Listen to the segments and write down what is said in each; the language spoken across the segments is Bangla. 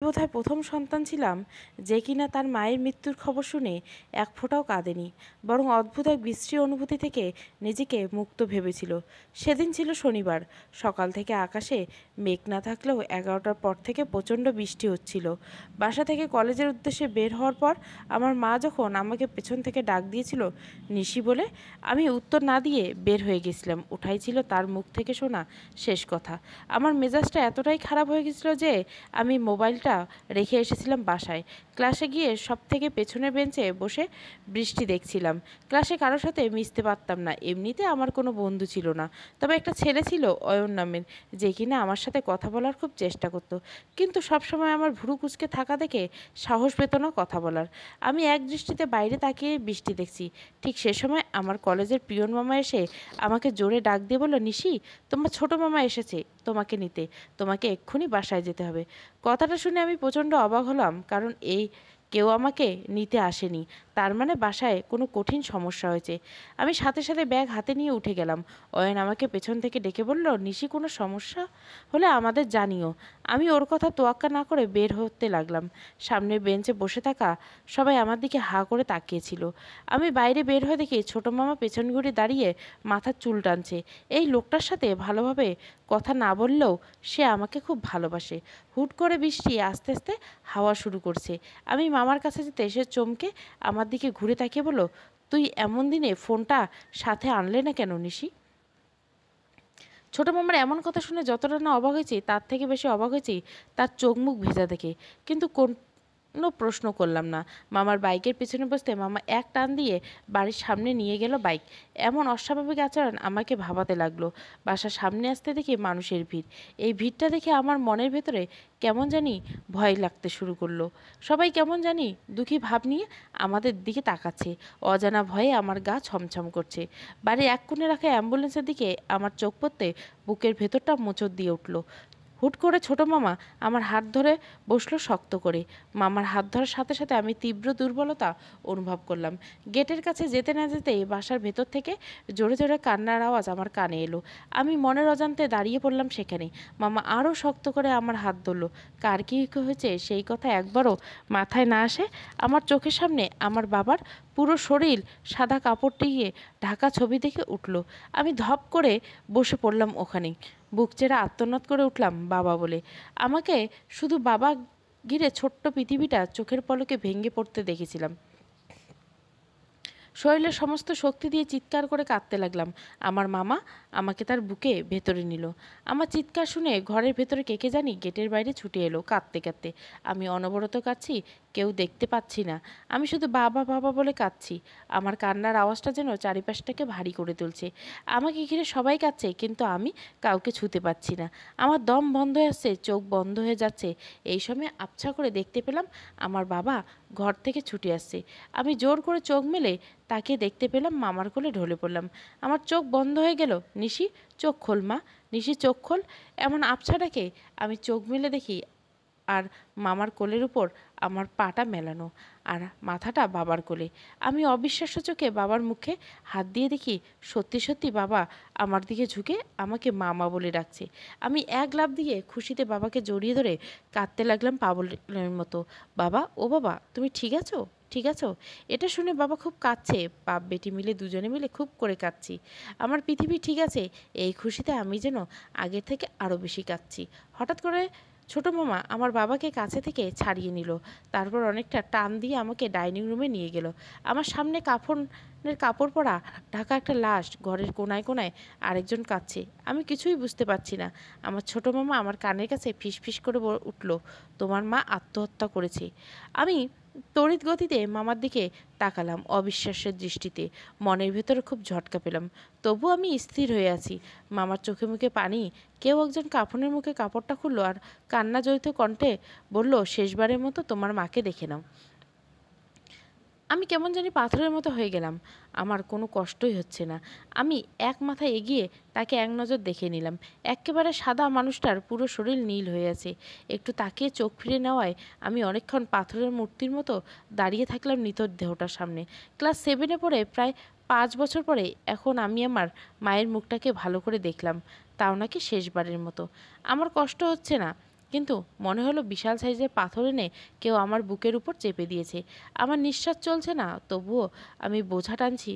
বোধহয় প্রথম সন্তান ছিলাম যে কিনা তার মায়ের মৃত্যুর খবর শুনে এক ফোঁটাও কাঁদেনি, বরং অদ্ভুত এক বিশ্রী অনুভূতি থেকে নিজেকে মুক্ত ভেবেছিল। সেদিন ছিল শনিবার। সকাল থেকে আকাশে মেঘ না থাকলেও 11টার পর থেকে প্রচণ্ড বৃষ্টি হচ্ছিল। বাসা থেকে কলেজের উদ্দেশ্যে বের হওয়ার পর আমার মা যখন আমাকে পেছন থেকে ডাক দিয়েছিল নিশি বলে, আমি উত্তর না দিয়ে বের হয়ে গেছিলাম। ওঠাই ছিল তার মুখ থেকে শোনা শেষ কথা। আমার মেজাজটা এতটাই খারাপ হয়ে গেছিল যে আমি মোবাইলটা রেখে এসেছিলাম বাসায়। ক্লাসে গিয়ে সব থেকে পেছনের বেঞ্চে বসে বৃষ্টি দেখছিলাম। ক্লাসে কারোর সাথে মিশতে পারতাম না, এমনিতে আমার কোনো বন্ধু ছিল না। তবে একটা ছেলে ছিল অয়ন নামের, যে কিনা আমার সাথে কথা বলার খুব চেষ্টা করতো, কিন্তু সবসময় আমার ভুরু কুঁচকে থাকা দেখে সাহস পেত না কথা বলার। আমি এক দৃষ্টিতে বাইরে তাকিয়ে বৃষ্টি দেখছি। ঠিক সে সময় আমার কলেজের পিয়ন মামা এসে আমাকে জোরে ডাক দিয়ে বলল, নিশি, তোমার ছোট মামা এসেছে তোমাকে নিতে, তোমাকে এক্ষুনি বাসায় যেতে হবে। কথাটা শুনে আমি প্রচণ্ড অবাক হলাম, কারণ কেউ আমাকে নিতে আসেনি, তার মানে বাসায় কোনো কঠিন সমস্যা হয়েছে। আমি সাথে সাথে ব্যাগ হাতে নিয়ে উঠে গেলাম। অয়ন আমাকে পেছন থেকে ডেকে বলল, নিশি, কোনো সমস্যা হলে আমাদের জানিও। আমি ওর কথা তোয়াক্কা না করে বের হতে লাগলাম। সামনের বেঞ্চে বসে থাকা সবাই আমার দিকে হাঁ করে তাকিয়েছিল। আমি বাইরে বের হয়ে দেখি ছোট মামা পেছন ঘুরে দাঁড়িয়ে মাথার চুল টানছে। এই লোকটার সাথে ভালোভাবে কথা না বললেও সে আমাকে খুব ভালোবাসে। হুট করে বৃষ্টি আস্তে আস্তে হাওয়া শুরু করছে। আমি মামার কাছে যেতে সে চমকে আমার দিকে ঘুরে তাকিয়ে বলল, তুই এমন দিনে ফোনটা সাথে আনলে না কেন নিশি? ছোট মামার এমন কথা শুনে যতটা না অবাক হয়েছি, তার থেকে বেশি অবাক হয়েছি তার চোখ মুখ ভেজা দেখে। কিন্তু কোনো প্রশ্ন করলাম না। মামার বাইকের পিছনে বসতে মামা এক টান দিয়ে বাড়ির সামনে নিয়ে গেল বাইক। এমন অস্বাভাবিক আচরণ আমাকে ভাবাতে লাগলো। বাসার সামনে আসতে দেখি মানুষের ভিড়। এই ভিড়টা দেখে আমার মনের ভেতরে কেমন জানি ভয় লাগতে শুরু করলো। সবাই কেমন জানি দুঃখী ভাব নিয়ে আমাদের দিকে তাকাচ্ছে। অজানা ভয়ে আমার গা ছমছম করছে। বাড়ির এক কোণে রাখা অ্যাম্বুলেন্সের দিকে আমার চোখ পড়তে বুকের ভেতরটা মোচড় দিয়ে উঠল। হুট করে ছোট মামা আমার হাত ধরে বসলো শক্ত করে। মামার হাত ধরার সাথে সাথে আমি তীব্র দুর্বলতা অনুভব করলাম। গেটের কাছে যেতে না যেতেই বাসার ভেতর থেকে জোরে জোরে কান্নার আওয়াজ আমার কানে এলো। আমি মনের অজান্তে দাঁড়িয়ে পড়লাম সেখানে। মামা আরও শক্ত করে আমার হাত ধরল। কার কী হয়েছে সেই কথা একবারও মাথায় না আসে আমার চোখের সামনে আমার বাবার পুরো শরীর সাদা কাপড় দিয়ে ঢাকা ছবি দেখে উঠল। আমি ধপ করে বসে পড়লাম ওখানেই। বুক চেরা আর্তনাদ করে উঠলাম বাবা বলে। আমাকে শুধু বাবা ঘিরে ছোট্ট পৃথিবীটা চোখের পলকে ভেঙে পড়তে দেখেছিলাম। শরীরের সমস্ত শক্তি দিয়ে চিৎকার করে কাঁদতে লাগলাম। আমার মামা আমাকে তার বুকে ভেতরে নিল। আমার চিৎকার শুনে ঘরের ভেতরে কে জানি গেটের বাইরে ছুটে এলো কাঁদতে কাঁদতে। আমি অনবরত কাঁদছি, কেউ দেখতে পাচ্ছি না। আমি শুধু বাবা বাবা বলে কাঁদছি। আমার কান্নার আওয়াজটা যেন চারিপাশটাকে ভারী করে তুলছে। আমাকে ঘিরে সবাই কাঁদছে, কিন্তু আমি কাউকে ছুঁতে পারছি না। আমার দম বন্ধ হয়ে আসছে, চোখ বন্ধ হয়ে যাচ্ছে। এই সময় আবছা করে দেখতে পেলাম আমার বাবা ঘর থেকে ছুটে আসছে। আমি জোর করে চোখ মেলে তাকে দেখতে পেলাম মামার কোলে ঢলে পড়লাম। আমার চোখ বন্ধ হয়ে গেল। নিশি, চোখ খোল মা, নিশি চোখ খোল। এমন আবছাটাকে আমি চোখ মেলে দেখি, আর মামার কোলের উপর আমার পাটা মেলানো, আর মাথাটা বাবার কোলে। আমি অবিশ্বাস্য চোখে বাবার মুখে হাত দিয়ে দেখি সত্যি সত্যি বাবা আমার দিকে ঝুঁকে আমাকে মামা বলে ডাকছে। আমি এক লাফ দিয়ে খুশিতে বাবাকে জড়িয়ে ধরে কাঁদতে লাগলাম পাগলের মতো। বাবা, ও বাবা, তুমি ঠিক আছো? ঠিক আছো? এটা শুনে বাবা খুব কাঁদছে। বাপ বেটি মিলে দুজনে মিলে খুব করে কাঁদছি। আমার পৃথিবী ঠিক আছে, এই খুশিতে আমি যেন আগের থেকে আরও বেশি কাঁদছি। হঠাৎ করে ছোট মামা আমার বাবাকে কাছে থেকে ছাড়িয়ে নিল। তারপর অনেকটা টান দিয়ে আমাকে ডাইনিং রুমে নিয়ে গেল। আমার সামনে কাফনের কাপড় পরা ঢাকা একটা লাশ, ঘরের কোনায় কোনায় আরেকজন কাঁদছে। আমি কিছুই বুঝতে পারছি না। আমার ছোট মামা আমার কানের কাছে ফিসফিস করে উঠল, তোমার মা আত্মহত্যা করেছে। আমি তড়িৎ গতিতে মামার দিকে তাকালাম অবিশ্বাসের দৃষ্টিতে। মনের ভেতরে খুব ঝটকা পেলাম, তবু আমি স্থির হয়ে আছি। মামার চোখে মুখে পানি। কেউ একজন কাফনের মুখে কাপড়টা খুললো আর কান্না জড়িত কণ্ঠে বলল, শেষবারের মতো তোমার মাকে দেখে নাও। আমি কেমন জানি পাথরের মতো হয়ে গেলাম। আমার কোনো কষ্টই হচ্ছে না। আমি এক মাথায় এগিয়ে তাকে এক নজর দেখে নিলাম। একেবারে সাদা মানুষটার পুরো শরীর নীল হয়ে আছে। একটু তাকিয়ে চোখ ফিরে নেওয়ায় আমি অনেকক্ষণ পাথরের মূর্তির মতো দাঁড়িয়ে থাকলাম নিথর দেহটার সামনে। ক্লাস 7-এ পড়ে প্রায় 5 বছর পরে এখন আমি আমার মায়ের মুখটাকে ভালো করে দেখলাম, তাও নাকি শেষবারের মতো। আমার কষ্ট হচ্ছে না, কিন্তু মনে হলো বিশাল সাইজের পাথর এনে কেউ আমার বুকের উপর চেপে দিয়েছে। আমার নিঃশ্বাস চলছে না, তবুও আমি বোঝা টানছি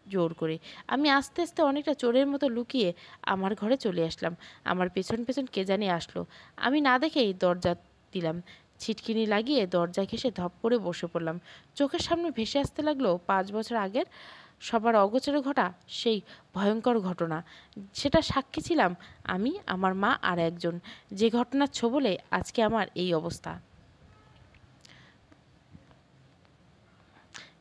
জোর করে। আমি আস্তে আস্তে অনেকটা চোরের মতো লুকিয়ে আমার ঘরে চলে আসলাম। আমার পেছন পেছন কে জানি আসলো। আমি না দেখেই দরজা দিলাম। ছিটকিনি লাগিয়ে দরজা ঘেঁষে ধপ করে বসে পড়লাম। চোখের সামনে ভেসে আসতে লাগলো 5 বছর আগের সবার অগোচরে ঘটা সেই ভয়ঙ্কর ঘটনা। সেটা সাক্ষী ছিলাম আমি, আমার মা আর একজন, যে ঘটনার ছোবলে আজকে আমার এই অবস্থা।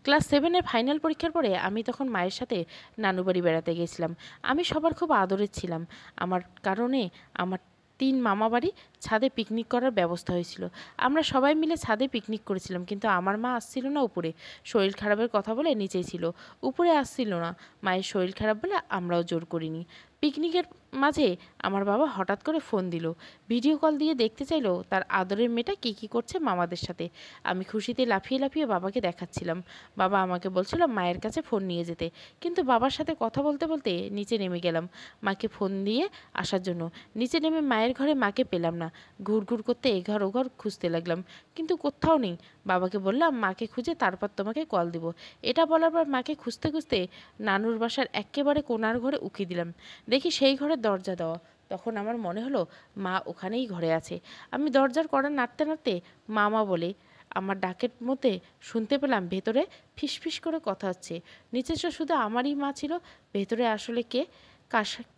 ক্লাস 7-এর ফাইনাল পরীক্ষার পরে আমি তখন মায়ের সাথে নানু বাড়ি বেড়াতে গেছিলাম। আমি সবার খুব আদরের ছিলাম। আমার কারণে আমার 3 মামা বাড়ি ছাদে পিকনিক করার ব্যবস্থা হয়েছিল। আমরা সবাই মিলে ছাদে পিকনিক করেছিলাম, কিন্তু আমার মা আসছিল না উপরে। শরীর খারাপের কথা বলে নিচেই ছিল, উপরে আসছিল না। মায়ের শরীর খারাপ বলে আমরাও জোর করিনি। পিকনিকের মাঝে আমার বাবা হঠাৎ করে ফোন দিল। ভিডিও কল দিয়ে দেখতে চাইলো তার আদরের মেয়েটা কী করছে মামাদের সাথে। আমি খুশিতে লাফিয়ে লাফিয়ে বাবাকে দেখাচ্ছিলাম। বাবা আমাকে বলছিল মায়ের কাছে ফোন নিয়ে যেতে, কিন্তু বাবার সাথে কথা বলতে বলতে নিচে নেমে গেলাম মাকে ফোন দিয়ে আসার জন্য। নিচে নেমে মায়ের ঘরে মাকে পেলাম না। ঘুরঘুর করতে এঘর ওঘর খুঁজতে লাগলাম, কিন্তু কোথাও নেই। বাবাকে বললাম মাকে খুঁজে তারপর তোমাকে কল দিব। এটা বলার পর মাকে খুঁজতে খুঁজতে নানুর বাসার একেবারে কোণার ঘরে উকি দিলাম। দেখি সেই ঘরের দরজা দেওয়া। তখন আমার মনে হলো মা ওখানেই ঘরে আছে। আমি দরজার কড়া নাড়তে নাড়তে মামা বলে আমার ডাকের মধ্যে শুনতে পেলাম ভেতরে ফিসফিস করে কথা হচ্ছে। নিচে তো শুধু আমারই মা ছিল, ভেতরে আসলে কে,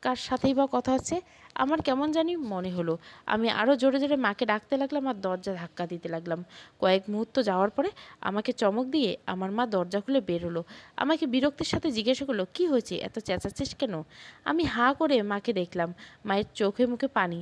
কার সাথেই বা কথা হচ্ছে। আমার কেমন জানি মনে হলো। আমি আরও জোরে জোরে মাকে ডাকতে লাগলাম আর দরজা ধাক্কা দিতে লাগলাম। কয়েক মুহূর্ত যাওয়ার পরে আমাকে চমক দিয়ে আমার মা দরজা খুলে বের হলো। আমাকে বিরক্তির সাথে জিজ্ঞাসা করলো, কী হয়েছে, এত চেঁচাচ্ছিস কেন? আমি হাঁ করে মাকে দেখলাম। মায়ের চোখে মুখে পানি,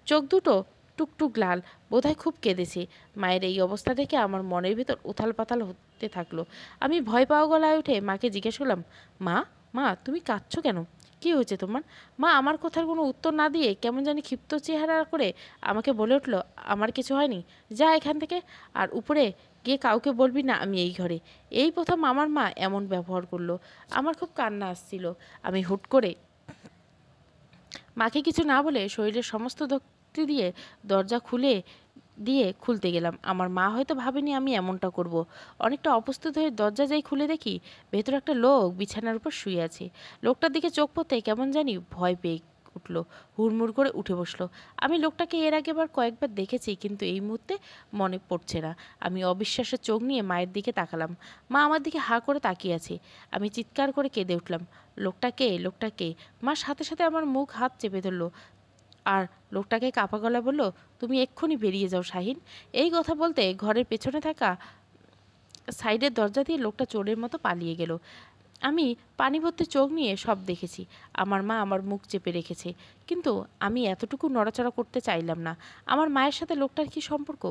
চোখ দুটো টুকটুক লাল, বোধহয় খুব কেঁদেছে। মায়ের এই অবস্থা দেখে আমার মনের ভিতর উথাল পাতাল হতে থাকলো। আমি ভয় পাওয়া গলায় উঠে মাকে জিজ্ঞেস করলাম, মা, মা তুমি কাঁদছো কেন? কী হয়েছে তোমার? মা আমার কথার কোনো উত্তর না দিয়ে কেমন জানি ক্ষিপ্ত চেহারা করে আমাকে বলে উঠলো, আমার কিছু হয়নি, যা এখান থেকে, আর উপরে গিয়ে কাউকে বলবি না আমি এই ঘরে। এই প্রথম আমার মা এমন ব্যবহার করলো। আমার খুব কান্না আসছিল। আমি হুট করে মাকে কিছু না বলে শরীরের সমস্ত শক্তি দিয়ে দরজা খুলতে গেলাম। আমার মা হয়তো ভাবেনি আমি এমনটা করব। অনেকটা অপ্রস্তুত হয়ে দরজা যাই খুলে দেখি ভেতরে একটা লোক বিছানার উপর শুয়ে আছে। লোকটার দিকে চোখ পড়তে কেমন জানি ভয় পেয়ে উঠলো, হুড়মুড় করে উঠে বসলো। আমি লোকটাকে এর আগেবার কয়েকবার দেখেছি, কিন্তু এই মুহূর্তে মনে পড়ছে না। আমি অবিশ্বাসের চোখ নিয়ে মায়ের দিকে তাকালাম। মা আমার দিকে হাঁ করে তাকিয়ে আছে। আমি চিৎকার করে কেঁদে উঠলাম, লোকটাকে, লোকটাকে। মা সাথে সাথে আমার মুখ হাত চেপে ধরলো আর লোকটাকে কাপা গলায় বলল, তুমি এক্ষুনি বেরিয়ে যাও শাহিন। এই কথা বলতে ঘরের পেছনে থাকা সাইডের দরজা দিয়ে লোকটা চোরের মতো পালিয়ে গেল। আমি পানি ভর্তি চোখ নিয়ে সব দেখেছি। আমার মা আমার মুখ চেপে রেখেছে, কিন্তু আমি এতটুকু নড়াচড়া করতে চাইলাম না। আমার মায়ের সাথে লোকটার কী সম্পর্ক?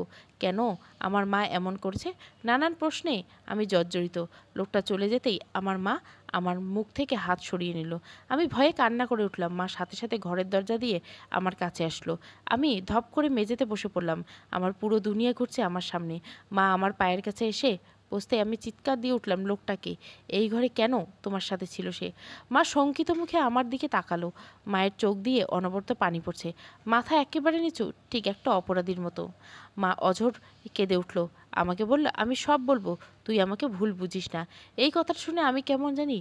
কেন আমার মা এমন করছে? নানান প্রশ্নে আমি জর্জরিত। লোকটা চলে যেতেই আমার মা আমার মুখ থেকে হাত সরিয়ে নিল। আমি ভয়ে কান্না করে উঠলাম। মা সাথে সাথে ঘরের দরজা দিয়ে আমার কাছে আসলো। আমি ধপ করে মেঝেতে বসে পড়লাম। আমার পুরো দুনিয়া ঘুরছে আমার সামনে। মা আমার পায়ের কাছে এসে বসতে আমি চিৎকার দিয়ে উঠলাম, লোকটাকে, এই ঘরে কেন তোমার সাথে ছিল সে? মা শঙ্কিত মুখে আমার দিকে তাকালো। মায়ের চোখ দিয়ে অনবরত পানি পড়ছে, মাথা একেবারে নিচু, ঠিক একটা অপরাধীর মতো। মা অঝোর কেঁদে উঠল। আমাকে বলল, আমি সব বলবো, তুই আমাকে ভুল বুঝিস না। এই কথাটা শুনে আমি কেমন জানি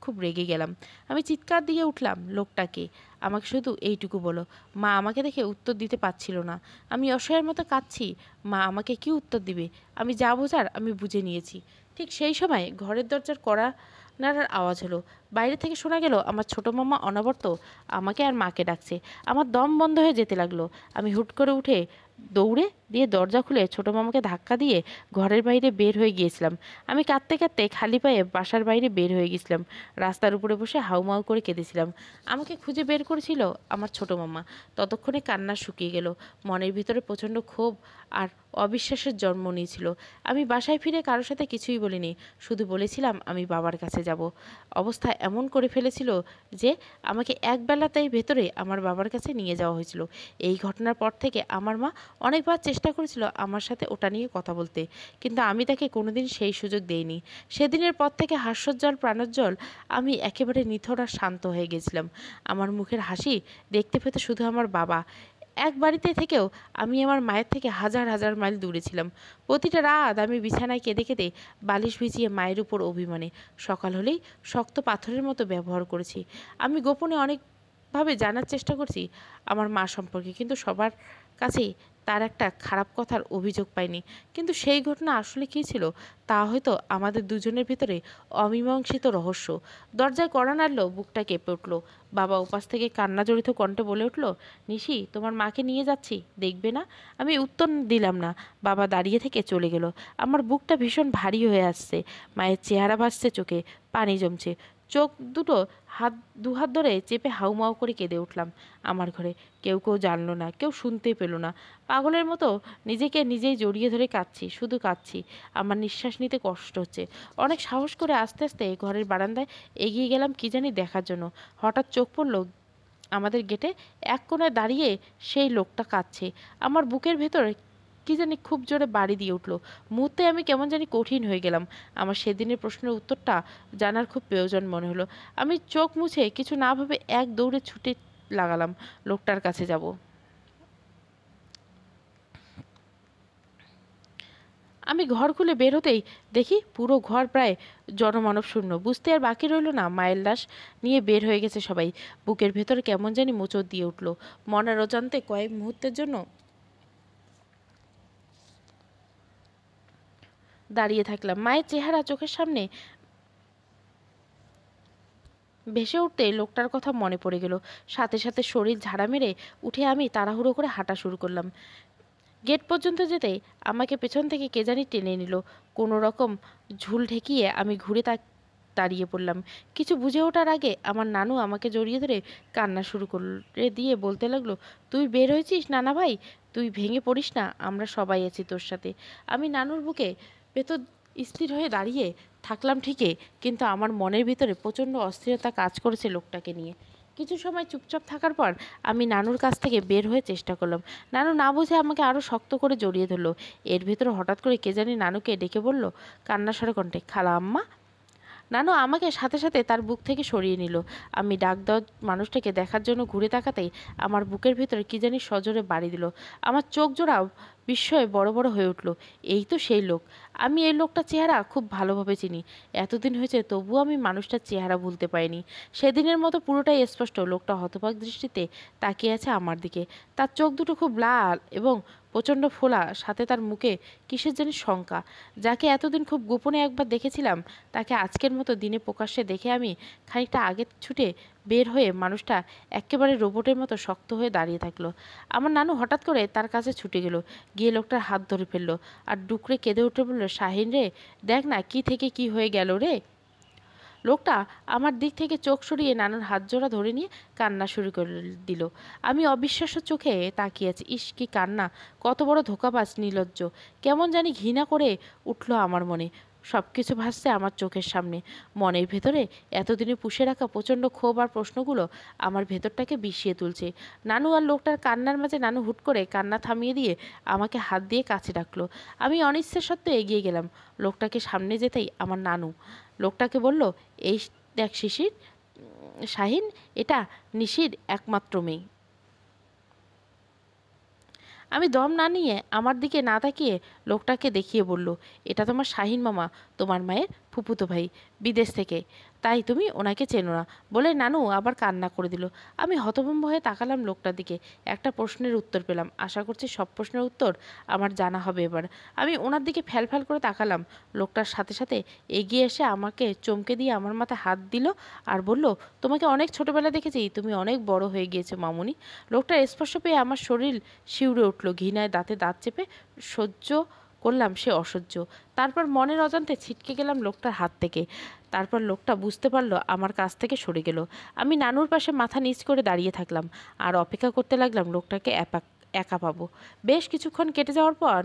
খুব রেগে গেলাম। আমি চিৎকার দিয়ে উঠলাম, লোকটাকে, আমাকে শুধু এইটুকু বলো। মা আমাকে দেখে উত্তর দিতে পারছিল না। আমি অসহায়ের মতো কাঁদছি। মা আমাকে কি উত্তর দিবে? আমি যা বোঝার আমি বুঝে নিয়েছি। ঠিক সেই সময় ঘরের দরজার কড়া নাড়ার আওয়াজ হলো। বাইরে থেকে শোনা গেল আমার ছোটো মামা অনবরত আমাকে আর মাকে ডাকছে। আমার দম বন্ধ হয়ে যেতে লাগলো। আমি হুট করে উঠে দৌড়ে দিয়ে দরজা খুলে ছোটো মামাকে ধাক্কা দিয়ে ঘরের বাইরে বের হয়ে গিয়েছিলাম। আমি কাঁদতে কাঁদতে খালি পায়ে বাসার বাইরে বের হয়ে গেছিলাম। রাস্তার উপরে বসে হাউমাউ করে কেঁদেছিলাম। আমাকে খুঁজে বের করেছিল আমার ছোটো মামা। ততক্ষণে কান্না শুকিয়ে গেল। মনের ভিতরে প্রচণ্ড ক্ষোভ আর অবিশ্বাসের জন্ম নিয়েছিল। আমি বাসায় ফিরে কারোর সাথে কিছুই বলিনি, শুধু বলেছিলাম আমি বাবার কাছে যাব। অবস্থা এমন করে ফেলেছিল যে আমাকে একবেলাতেই ভেতরে আমার বাবার কাছে নিয়ে যাওয়া হয়েছিল। এই ঘটনার পর থেকে আমার মা অনেকবার চেষ্টা করেছিল আমার সাথে ওটা নিয়ে কথা বলতে, কিন্তু আমি তাকে কোনোদিন সেই সুযোগ দেইনি। সেদিনের পর থেকে হাস্যোজ্জ্বল প্রাণোজ্জ্বল আমি একেবারে নিথর আর শান্ত হয়ে গেছিলাম। আমার মুখের হাসি দেখতে পেত শুধু আমার বাবা। এক বাড়িতে থেকেও আমি আমার মায়ের থেকে হাজার হাজার মাইল দূরে ছিলাম। প্রতিটা রাত আমি বিছানায় কেঁদে কেঁদে বালিশ ভিজিয়ে মায়ের উপর অভিমানে সকাল হলেই শক্ত পাথরের মতো ব্যবহার করেছি। আমি গোপনে অনেকভাবে জানার চেষ্টা করছি আমার মা সম্পর্কে, কিন্তু সবার কাছেই তার একটা খারাপ কথার অভিযোগ পাইনি। কিন্তু সেই ঘটনা আসলে কী ছিল তা হয়তো আমাদের দুজনের ভিতরে অমীমাংসিত রহস্য। দরজায় কড়া নাড়ল, বুকটা কেঁপে উঠল। বাবা উপাস থেকে কান্না জড়িত কণ্ঠে বলে উঠল, নিশি, তোমার মাকে নিয়ে যাচ্ছি, দেখবে না? আমি উত্তর দিলাম না। বাবা দাঁড়িয়ে থেকে চলে গেল। আমার বুকটা ভীষণ ভারী হয়ে আসছে। মায়ের চেহারা ভাসছে চোখে, পানি জমছে। চোখ দুটো দুহাত ধরে চেপে হাউমাউ করে কেঁদে উঠলাম। আমার ঘরে কেউ জানলো না, কেউ শুনতে পেল না। পাগলের মতো নিজেকে নিজেই জড়িয়ে ধরে কাঁদছি, শুধু কাঁদছি। আমার নিঃশ্বাস নিতে কষ্ট হচ্ছে। অনেক সাহস করে আস্তে আস্তে ঘরের বারান্দায় এগিয়ে গেলাম কি জানি দেখার জন্য। হঠাৎ চোখ পড়ল আমাদের গেটে এক কোণায় দাঁড়িয়ে সেই লোকটা কাঁদছে। আমার বুকের ভেতর কি জানি খুব জোরে বাড়ি দিয়ে উঠল। মুহূর্তে আমি কেমন জানি কঠিন হয়ে গেলাম। আমার সেদিনের প্রশ্নের উত্তরটা জানার খুব প্রয়োজন মনে হলো। আমি চোখ মুছে কিছু না ভেবে এক দৌড়ে ছুটে লাগালাম লোকটার কাছে যাব। আমি ঘর খুলে বের হতেই দেখি পুরো ঘর প্রায় জনমানব শূন্য। বুঝতে আর বাকি রইল না, মায়ের লাশ নিয়ে বের হয়ে গেছে সবাই। বুকের ভেতরে কেমন জানি মোচড় দিয়ে উঠল। মনের অজান্তে কয়েক মুহূর্তের জন্য দাঁড়িয়ে থাকলাম। মায়ের চেহারা চোখের সামনে ভেসে উঠতে লোকটার কথা মনে পড়ে গেল। সাথে সাথে শরীর ঝাড়া মেরে উঠে আমি তাড়াহুড়ো করে হাঁটা শুরু করলাম। গেট পর্যন্ত যেতেই আমাকে পেছন থেকে কে জানি টেনে নিল। কোনো রকম ঝুল ঠেকিয়ে আমি ঘুরে দাঁড়িয়ে পড়লাম। কিছু বুঝে ওঠার আগে আমার নানু আমাকে জড়িয়ে ধরে কান্না শুরু করে দিয়ে বলতে লাগলো, তুই বের হয়েছিস নানা ভাই, তুই ভেঙে পড়িস না, আমরা সবাই আছি তোর সাথে। আমি নানুর বুকে ভেতর স্থির হয়ে দাঁড়িয়ে থাকলাম ঠিকই, কিন্তু আমার মনের ভিতরে প্রচণ্ড অস্থিরতা কাজ করেছে লোকটাকে নিয়ে। কিছু সময় চুপচাপ থাকার পর আমি নানুর কাছ থেকে বের হয়ে চেষ্টা করলাম। নানু না বুঝে আমাকে আরও শক্ত করে জড়িয়ে ধরলো। এর ভেতরে হঠাৎ করে কে জানি নানুকে ডেকে বলল কান্না স্বরে কণ্ঠে, খালা আম্মা। নানু আমাকে সাথে সাথে তার বুক থেকে সরিয়ে নিল। আমি ডাক দেওয়া মানুষটাকে দেখার জন্য ঘুরে তাকাতেই আমার বুকের ভিতরে কি জানি সজোরে বাড়ি দিল। আমার চোখ জোড়াও বিস্ময়ে বড় বড় হয়ে উঠল। এই তো সেই লোক। আমি এই লোকটার চেহারা খুব ভালোভাবে চিনি। এতদিন হয়েছে তবুও আমি মানুষটার চেহারা ভুলতে পারিনি। সেদিনের মতো পুরোটাই স্পষ্ট। লোকটা হতবাক দৃষ্টিতে তাকিয়ে আছে আমার দিকে। তার চোখ দুটো খুব লাল এবং প্রচণ্ড ফোলা, সাথে তার মুখে কিসের জানি শঙ্কা। যাকে এতদিন খুব গোপনে একবার দেখেছিলাম, তাকে আজকের মতো দিনে প্রকাশ্যে দেখে আমি খানিকটা আগে ছুটে বের হয়ে মানুষটা একেবারে রোবটের মতো শক্ত হয়ে দাঁড়িয়ে থাকলো। আমার নানু হঠাৎ করে তার কাছে ছুটে গেল, গিয়ে লোকটার হাত ধরে ফেললো আর ডুকরে কেঁদে উঠে বলল, শাহিন রে, দেখ না কি থেকে কি হয়ে গেল রে। লোকটা আমার দিক থেকে চোখ সরিয়ে নানুর হাত জোড়া ধরে নিয়ে কান্না শুরু করে দিল। আমি অবিশ্বাস্য চোখে তাকিয়ে আছি। ইস, কি কান্না! কত বড় ধোঁকাবাজ, নির্লজ্জ! কেমন জানি ঘৃণা করে উঠল আমার মনে। সব কিছু ভাসছে আমার চোখের সামনে। মনের ভেতরে এতদিনে পুষে রাখা প্রচণ্ড ক্ষোভ আর প্রশ্নগুলো আমার ভেতরটাকে বিষিয়ে তুলছে। নানু আর লোকটার কান্নার মাঝে নানু হুট করে কান্না থামিয়ে দিয়ে আমাকে হাত দিয়ে কাছে ডাকলো। আমি অনিচ্ছা সত্ত্বেও এগিয়ে গেলাম। লোকটাকে সামনে যেতেই আমার নানু লোকটাকে বলল, এই দেখ শিশির, শাহিন, এটা নিশির একমাত্র মেয়ে। আমি দম না নিয়ে আমার দিকে না তাকিয়ে লোকটাকে দেখিয়ে বলল, এটা তোমার শাহিন মামা, তোমার মায়ের ফুফুতো ভাই, বিদেশ থেকে, তাই তুমি ওনাকে চেনো না। বলে নানু আবার কান্না করে দিল। আমি হতভম্ব হয়ে তাকালাম লোকটার দিকে। একটা প্রশ্নের উত্তর পেলাম। আশা করছি সব প্রশ্নের উত্তর আমার জানা হবে এবার। আমি ওনার দিকে ফ্যালফ্যাল করে তাকালাম। লোকটার সাথে সাথে এগিয়ে এসে আমাকে চমকে দিয়ে আমার মাথায় হাত দিল আর বলল, তোমাকে অনেক ছোটবেলা দেখেছি, তুমি অনেক বড় হয়ে গিয়েছো মামুনি। লোকটার স্পর্শ পেয়ে আমার শরীর শিউরে উঠল। ঘৃণায় দাঁতে দাঁত চেপে সহ্য করলাম সে অসহ্য। তারপর মনের অজান্তে ছিটকে গেলাম লোকটার হাত থেকে। তারপর লোকটা বুঝতে পারলো আমার কাছ থেকে সরে গেল। আমি নানুর পাশে মাথা নিচ করে দাঁড়িয়ে থাকলাম আর অপেক্ষা করতে লাগলাম লোকটাকে একা পাবো। বেশ কিছুক্ষণ কেটে যাওয়ার পর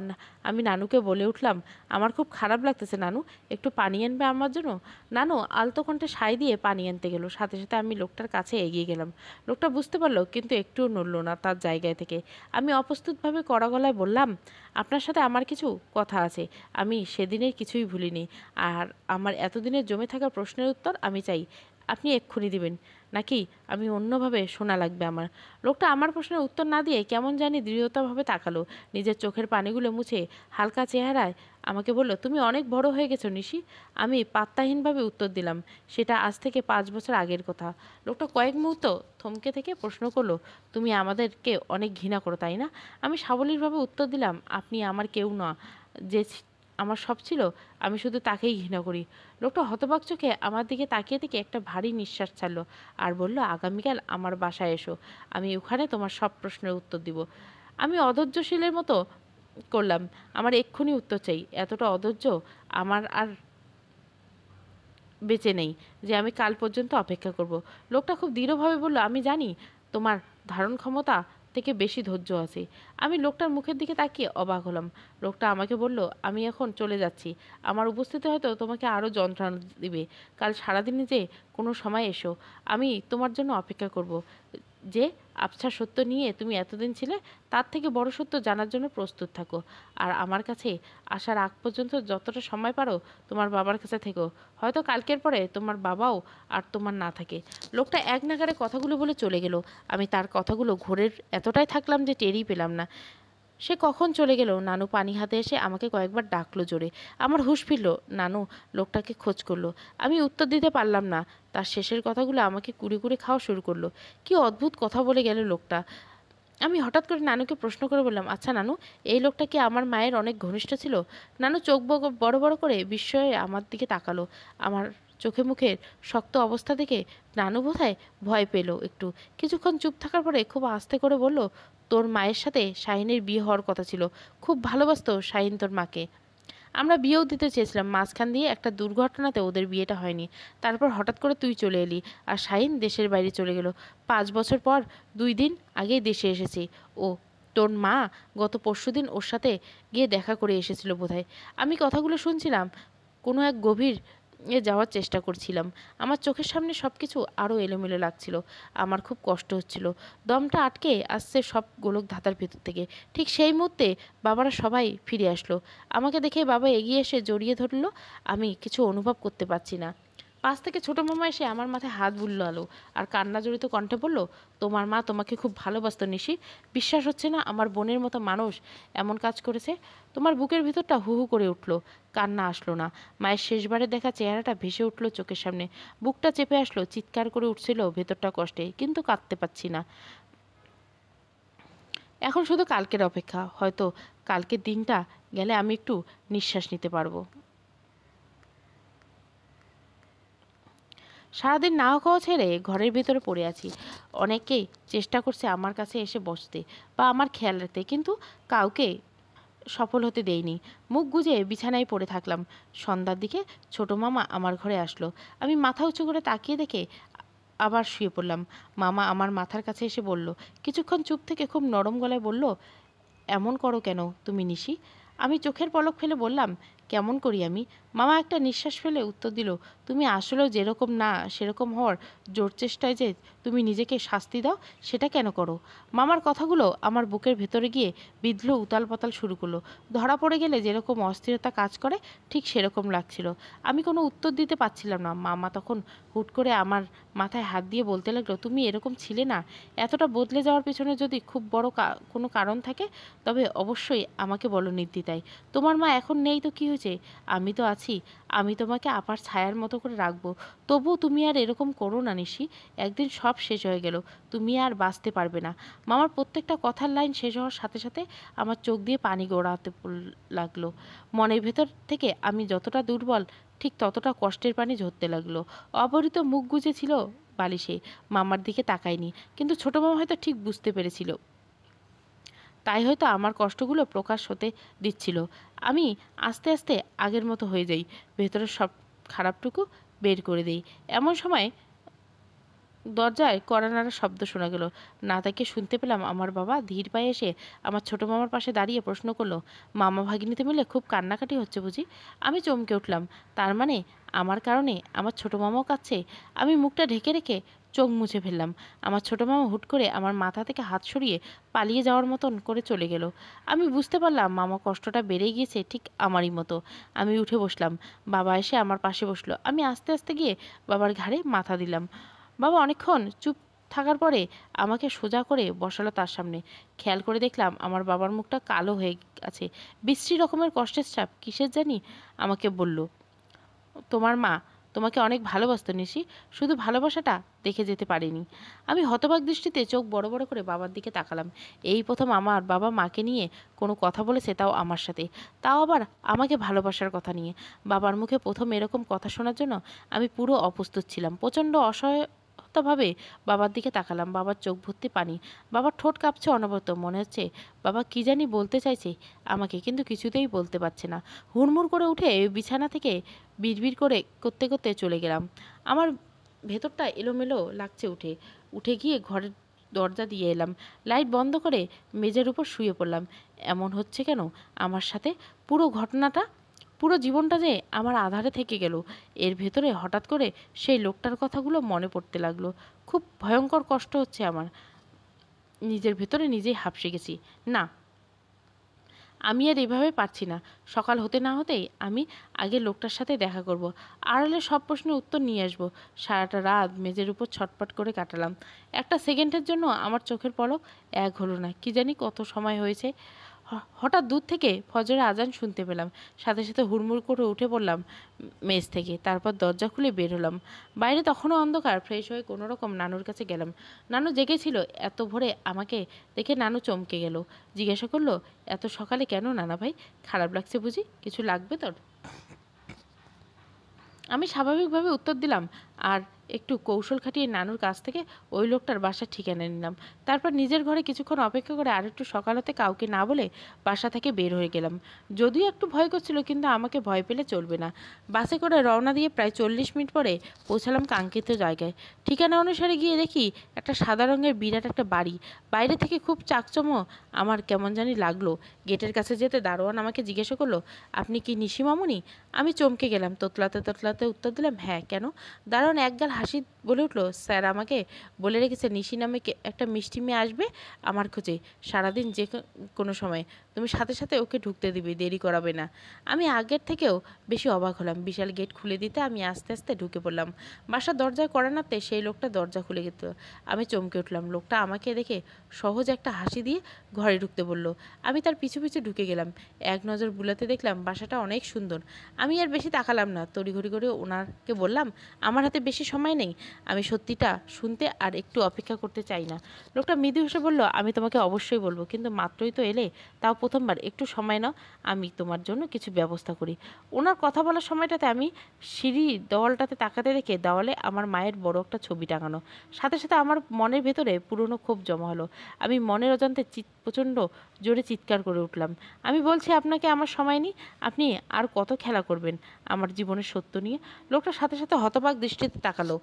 আমি নানুকে বলে উঠলাম, আমার খুব খারাপ লাগতেছে নানু, একটু পানি আনবে আমার জন্য। নানু আলতো কণ্ঠে সায় দিয়ে পানি আনতে গেল। সাথে সাথে আমি লোকটার কাছে এগিয়ে গেলাম। লোকটা বুঝতে পারলো, কিন্তু একটুও নড়ল না তার জায়গায় থেকে। আমি অপ্রস্তুতভাবে কড়া গলায় বললাম, আপনার সাথে আমার কিছু কথা আছে। আমি সেদিনের কিছুই ভুলিনি, আর আমার এতদিনের জমে থাকা প্রশ্নের উত্তর আমি চাই। আপনি এক্ষুনি দিবেন, নাকি আমি অন্যভাবে শোনা লাগবে আমার? লোকটা আমার প্রশ্নের উত্তর না দিয়ে কেমন জানি দৃঢ়তাভাবে তাকালো। নিজের চোখের পানিগুলো মুছে হালকা চেহারায় আমাকে বলল, তুমি অনেক বড় হয়ে গেছো নিশি। আমি পাত্তাহীনভাবে উত্তর দিলাম, সেটা আজ থেকে 5 বছর আগের কথা। লোকটা কয়েক মুহূর্ত থমকে থেকে প্রশ্ন করলো, তুমি আমাদেরকে অনেক ঘৃণা করো তাই না? আমি সাবলীলভাবে উত্তর দিলাম, আপনি আমার কেউ না, যে আমার সব ছিল, আমি শুধু তাকেই ঘৃণা করি। লোকটা হতবাক চোখে আমার দিকে তাকিয়ে থেকে একটা ভারী নিঃশ্বাস ছাড়লো আর বলল, আগামীকাল আমার বাসায় এসো, আমি ওখানে তোমার সব প্রশ্নের উত্তর দিব। আমি অধৈর্যশীলের মতো করলাম, আমার এক্ষুনি উত্তর চাই। এতটা অধৈর্য আমার আর বেঁচে নেই যে আমি কাল পর্যন্ত অপেক্ষা করব। লোকটা খুব দৃঢ়ভাবে বলল, আমি জানি তোমার ধারণ ক্ষমতা থেকে বেশি ধৈর্য আছে। আমি লোকটার মুখের দিকে তাকিয়ে অবাক হলাম। লোকটা আমাকে বলল, আমি এখন চলে যাচ্ছি, আমার উপস্থিতি হয়তো তোমাকে আরও যন্ত্রণা দিবে। কাল সারাদিনে যে কোনো সময় এসো, আমি তোমার জন্য অপেক্ষা করব। যে আবছা সত্য নিয়ে তুমি এতদিন ছিলে, তার থেকে বড় সত্য জানার জন্য প্রস্তুত থাকো। আর আমার কাছে আসার আগ পর্যন্ত যতটা সময় পারো তোমার বাবার কাছে থেকো। হয়তো কালকের পরে তোমার বাবাও আর তোমার না থাকে। লোকটা এক নাগাড়ে কথাগুলো বলে চলে গেল। আমি তার কথাগুলো ঘোরের এতটাই থাকলাম যে টেরই পেলাম না সে কখন চলে গেল। নানু পানি হাতে এসে আমাকে কয়েকবার ডাকলো জোরে। আমার হুঁশ ফিরল। নানু লোকটাকে খোঁজ করলো। আমি উত্তর দিতে পারলাম না। তার শেষের কথাগুলো আমাকে কুড়ে কুড়ে খাওয়া শুরু করলো। কি অদ্ভুত কথা বলে গেল লোকটা। আমি হঠাৎ করে নানুকে প্রশ্ন করে বললাম, আচ্ছা নানু, এই লোকটা কি আমার মায়ের অনেক ঘনিষ্ঠ ছিল? নানু চোখ বড় বড় করে বিস্ময়ে আমার দিকে তাকালো। আমার চোখে মুখের শক্ত অবস্থা দেখে নানু বোধহয় ভয় পেল একটু। কিছুক্ষণ চুপ থাকার পরে খুব আস্তে করে বলল, তোর মায়ের সাথে শাহিনের বিয়ে হওয়ার কথা ছিল। খুব ভালোবাসতো শাহিন তোর মাকে। আমরা বিয়েও দিতে চেয়েছিলাম, মাঝখান দিয়ে একটা দুর্ঘটনাতে ওদের বিয়েটা হয়নি। তারপর হঠাৎ করে তুই চলে এলি আর শাহিন দেশের বাইরে চলে গেল। 5 বছর পর 2 দিন আগে দেশে এসেছি ও। তোর মা গত পরশুদিন ওর সাথে গিয়ে দেখা করে এসেছিল বোধহয়। আমি কথাগুলো শুনছিলাম, কোনো এক গভীর যাওয়ার চেষ্টা করছিলাম। আমার চোখের সামনে সব কিছু আরও এলোমেলো লাগছিল। আমার খুব কষ্ট হচ্ছিল। দমটা আটকে আসছে সব গোলক ধাঁধার ভেতর থেকে। ঠিক সেই মুহূর্তে বাবারা সবাই ফিরে আসলো। আমাকে দেখে বাবা এগিয়ে এসে জড়িয়ে ধরল। আমি কিছু অনুভব করতে পারছি না। পাশ থেকে ছোটো মামা এসে আমার মাথায় হাত বুলল আলো আর কান্না জড়িত কণ্ঠে বলল, তোমার মা তোমাকে খুব ভালোবাসত নিশি। বিশ্বাস হচ্ছে না আমার বোনের মতো মানুষ এমন কাজ করেছে। তোমার বুকের ভিতরটা হু হু করে উঠল। কান্না আসলো না। মায়ের শেষবারে দেখা চেহারাটা ভেসে উঠল চোখের সামনে। বুকটা চেপে আসলো, চিৎকার করে উঠছিল ভেতরটা কষ্টে, কিন্তু কাঁদতে পারছি না। এখন শুধু কালকের অপেক্ষা। হয়তো কালকের দিনটা গেলে আমি একটু নিঃশ্বাস নিতে পারবো। সারাদিন না খাওয়া ছেড়ে ঘরের ভিতরে পড়ে আছি। অনেকেই চেষ্টা করছে আমার কাছে এসে বসতে বা আমার খেয়াল রাখতে, কিন্তু কাউকে সফল হতে দেইনি। মুখ গুজে বিছানায় পড়ে থাকলাম। সন্ধ্যার দিকে ছোট মামা আমার ঘরে আসলো। আমি মাথা উঁচু করে তাকিয়ে দেখে আবার শুয়ে পড়লাম। মামা আমার মাথার কাছে এসে বলল, কিছুক্ষণ চুপ থেকে খুব নরম গলায় বলল, এমন করো কেন তুমি নিশি? আমি চোখের পলক ফেলে বললাম, কেমন করি আমি? মামা একটা নিঃশ্বাস ফেলে উত্তর দিল, তুমি আসলেও যেরকম না সেরকম হওয়ার জোর চেষ্টায় যে তুমি নিজেকে শাস্তি দাও, সেটা কেন করো? মামার কথাগুলো আমার বুকের ভেতরে গিয়ে বিঁধল, উতাল পাতাল শুরু করলো। ধরা পড়ে গেলে যেরকম অস্থিরতা কাজ করে ঠিক সেরকম লাগছিল। আমি কোনো উত্তর দিতে পারছিলাম না। মামা তখন হুট করে আমার মাথায় হাত দিয়ে বলতে লাগলো, তুমি এরকম ছিলে না। এতটা বদলে যাওয়ার পেছনে যদি খুব বড় কোনো কারণ থাকে তবে অবশ্যই আমাকে বলো নির্দ্বিধায়। তোমার মা এখন নেই তো কী হয়েছে? আমি তো আছি। আমি তোমাকে আপার ছায়ার মতো করে রাখবো। তবুও তুমি আর এরকম করো না নিশি। একদিন সব শেষ হয়ে গেল, তুমি আর বাঁচতে পারবে না। মামার প্রত্যেকটা কথার লাইন শেষ হওয়ার সাথে সাথে আমার চোখ দিয়ে পানি গড়াতে লাগলো। মনের ভেতর থেকে আমি যতটা দুর্বল ঠিক ততটা কষ্টের পানি ঝরতে লাগলো। অপহৃত মুখ গুজে ছিল বালিশে, মামার দিকে তাকায়নি, কিন্তু ছোট মামা হয়তো ঠিক বুঝতে পেরেছিল। তাই হয়তো আমার কষ্টগুলো প্রকাশ হতে দিচ্ছিল। আমি আস্তে আস্তে আগের মতো হয়ে যাই, ভেতরের সব খারাপটুকু বের করে দিই। এমন সময় দরজায় কড়া নাড়ার শব্দ শোনা গেল। না তাকে শুনতে পেলাম আমার বাবা ধীর পায়ে এসে আমার ছোট মামার পাশে দাঁড়িয়ে প্রশ্ন করলো, মামা ভাগিনীতে মিলে খুব কান্নাকাটি হচ্ছে বুঝি? আমি চমকে উঠলাম। তার মানে আমার কারণে আমার ছোট মামাও কাঁদছে? আমি মুখটা ঢেকে রেখে চোখ মুছে ফেললাম। আমার ছোট মামা হুট করে আমার মাথা থেকে হাত সরিয়ে পালিয়ে যাওয়ার মতন করে চলে গেল। আমি বুঝতে পারলাম মামা কষ্টটা বেড়ে গিয়েছে ঠিক আমারই মতো। আমি উঠে বসলাম। বাবা এসে আমার পাশে বসলো। আমি আস্তে আস্তে গিয়ে বাবার ঘাড়ে মাথা দিলাম। বাবা অনেকক্ষণ চুপ থাকার পরে আমাকে সোজা করে বসালো তার সামনে। খেয়াল করে দেখলাম আমার বাবার মুখটা কালো হয়ে আছে, বিশ্রী রকমের কষ্টের ছাপ। কিসের জানি আমাকে বলল, তোমার মা তোমাকে অনেক ভালোবাসতো নিশি, শুধু ভালোবাসাটা দেখে যেতে পারেনি। আমি হতবাক দৃষ্টিতে চোখ বড় বড় করে বাবার দিকে তাকালাম। এই প্রথম আমার বাবা মাকে নিয়ে কোনো কথা বলেছে, তাও আমার সাথে, তাও আবার আমাকে ভালোবাসার কথা নিয়ে। বাবার মুখে প্রথম এরকম কথা শোনার জন্য আমি পুরো অপ্রস্তুত ছিলাম। প্রচণ্ড অসহায়তাভাবে বাবার দিকে তাকালাম। বাবার চোখ ভর্তি পানি, বাবার ঠোঁট কাঁপছে অনবরত। মনে হচ্ছে বাবা কি জানি বলতে চাইছে আমাকে, কিন্তু কিছুতেই বলতে পারছে না। হুড়মুড় করে উঠে বিছানা থেকে বিড়বিড় করতে করতে চলে গেলাম। আমার ভেতরটা এলোমেলো লাগছে। উঠে গিয়ে ঘরের দরজা দিয়ে এলাম। লাইট বন্ধ করে মেঝের উপর শুয়ে পড়লাম। এমন হচ্ছে কেন আমার সাথে? পুরো ঘটনাটা, পুরো জীবনটা যে আমার আধারে থেকে গেল। এর ভেতরে হঠাৎ করে সেই লোকটার কথাগুলো মনে পড়তে লাগলো। খুব ভয়ঙ্কর কষ্ট হচ্ছে আমার। নিজের ভেতরে নিজেই হাঁপসে গেছি। না, আমি আর এভাবে পারছি না। সকাল হতে না হতেই আমি আগে লোকটার সাথে দেখা করব, আড়ালে সব প্রশ্নের উত্তর নিয়ে আসবো। সারাটা রাত মেঝের উপর ছটপট করে কাটালাম। একটা সেকেন্ডের জন্য আমার চোখের পলক এক হলো না। কি জানি কত সময় হয়েছে। হঠাৎ দূর থেকে ফজরের আজান শুনতে পেলাম। সাথে সাথে হুড়মুড় করে উঠে পড়লাম মেঝ থেকে। তারপর দরজা খুলে বের হলাম। বাইরে তখনও অন্ধকার। ফ্রেশ হয়ে কোনো রকম নানুর কাছে গেলাম। নানু জেগেছিল। এত ভোরে আমাকে দেখে নানু চমকে গেল। জিজ্ঞাসা করলো, এত সকালে কেন নানা ভাই? খারাপ লাগছে বুঝি? কিছু লাগবে তোর? আমি স্বাভাবিকভাবে উত্তর দিলাম, আর একটু কৌশল খাটিয়ে নানুর কাছ থেকে ওই লোকটার বাসার ঠিকানা নিলাম। তারপর নিজের ঘরে কিছুক্ষণ অপেক্ষা করে আর একটু সকাল হতে কাউকে না বলে বাসা থেকে বের হয়ে গেলাম। যদিও একটু ভয় করছিল, কিন্তু আমাকে ভয় পেলে চলবে না। বাসে করে রওনা দিয়ে প্রায় 40 মিনিট পরে পৌঁছালাম কাঙ্ক্ষিত জায়গায়। ঠিকানা অনুসারে গিয়ে দেখি একটা সাদা রঙের বিরাট একটা বাড়ি। বাইরে থেকে খুব চাকচম্য আমার কেমন জানি লাগলো। গেটের কাছে যেতে দারোয়ান আমাকে জিজ্ঞাসা করলো, আপনি কি নিশি মামুনি? আমি চমকে গেলাম। তোতলাতে তোতলাতে উত্তর দিলাম, হ্যাঁ, কেন? দারোয়ান একগাল হাসি বলে উঠলো, স্যার আমাকে বলে রেখেছে নিশি নামে একটা মিষ্টি মেয়ে আসবে আমার খোঁজে সারাদিন, যে কোনো সময়। তুমি সাথে সাথে ওকে ঢুকতে দিবে, দেরি করাবে না। আমি আগের থেকেও বেশি অবাক হলাম। বিশাল গেট খুলে দিতে আমি আস্তে আস্তে ঢুকে পড়লাম। বাসার দরজায় কড়া নাড়তে সেই লোকটা দরজা খুলে গেল। আমি চমকে উঠলাম। লোকটা আমাকে দেখে সহজ একটা হাসি দিয়ে ঘরে ঢুকতে বলল। আমি তার পিছু পিছু ঢুকে গেলাম। এক নজর বুলাতে দেখলাম বাসাটা অনেক সুন্দর। আমি আর বেশি তাকালাম না। তড়িঘড়ি করে ওনাকে বললাম, আমার হাতে বেশি সময় নেই, আমি সত্যিটা শুনতে আর একটু অপেক্ষা করতে চাই না। লোকটা মৃদু হেসে বলল, আমি তোমাকে অবশ্যই বলবো, কিন্তু মাত্রই তো এলে, তাও প্রথমবার, একটু সময় নাও, আমি তোমার জন্য কিছু ব্যবস্থা করি। ওনার কথা বলার সময়টাতে আমি সিঁড়ি দেওয়ালটাতে তাকাতে দেখে দেওয়ালে আমার মায়ের বড় একটা ছবি টাঙানো। সাথে সাথে আমার মনের ভেতরে পুরনো ক্ষোভ জমা হলো। আমি মনের অজান্তে প্রচণ্ড জোরে চিৎকার করে উঠলাম, আমি বলছি আপনাকে আমার সময় নেই, আপনি আর কত খেলা করবেন আমার জীবনের সত্য নিয়ে? লোকটার সাথে সাথে হতবাক দৃষ্টিতে তাকালো।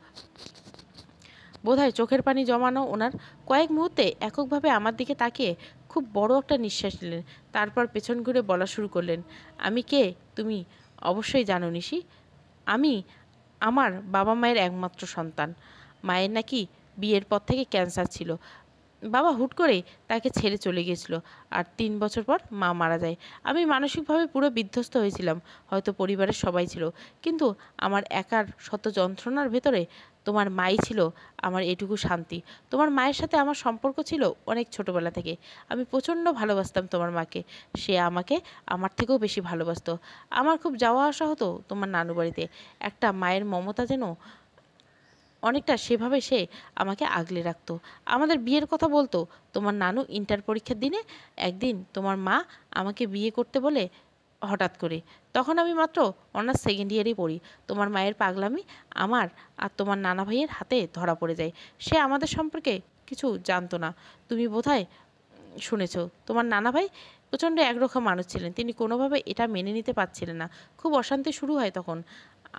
বোধহয় চোখের পানি জমানো ওনার। কয়েক মুহূর্তে এককভাবে আমার দিকে তাকিয়ে খুব বড় একটা নিঃশ্বাস নিলেন। তারপর পেছন ঘুরে বলা শুরু করলেন, আমি কে তুমি অবশ্যই জানো নিশি। আমি আমার বাবা মায়ের একমাত্র সন্তান। মায়ের নাকি বিয়ের পর থেকে ক্যান্সার ছিল। বাবা হুট করে তাকে ছেড়ে চলে গিয়েছিল, আর 3 বছর পর মা মারা যায়। আমি মানসিকভাবে পুরো বিধ্বস্ত হয়েছিলাম। হয়তো পরিবারের সবাই ছিল, কিন্তু আমার একার শত যন্ত্রণার ভেতরে তোমার মাই ছিল আমার এটুকু শান্তি। তোমার মায়ের সাথে আমার সম্পর্ক ছিল অনেক ছোটবেলা থেকে। আমি প্রচণ্ড ভালোবাসতাম তোমার মাকে। সে আমাকে আমার থেকেও বেশি ভালোবাসতো। আমার খুব যাওয়া আসা হতো তোমার নানু বাড়িতে। একটা মায়ের মমতা যেন অনেকটা সেভাবে সে আমাকে আগলে রাখতো। আমাদের বিয়ের কথা বলতো তোমার নানু ইন্টার পরীক্ষার দিনে। একদিন তোমার মা আমাকে বিয়ে করতে বলে হঠাৎ করে। তখন আমি মাত্র অনার্স সেকেন্ড ইয়ারেই পড়ি। তোমার মায়ের পাগলামি আমার আর তোমার নানা ভাইয়ের হাতে ধরা পড়ে যায়। সে আমাদের সম্পর্কে কিছু জানতো না। তুমি বোধহয় শুনেছো, তোমার নানা ভাই প্রচণ্ড একরোখা মানুষ ছিলেন। তিনি কোনোভাবে এটা মেনে নিতে পারছিলেন না। খুব অশান্তি শুরু হয় তখন।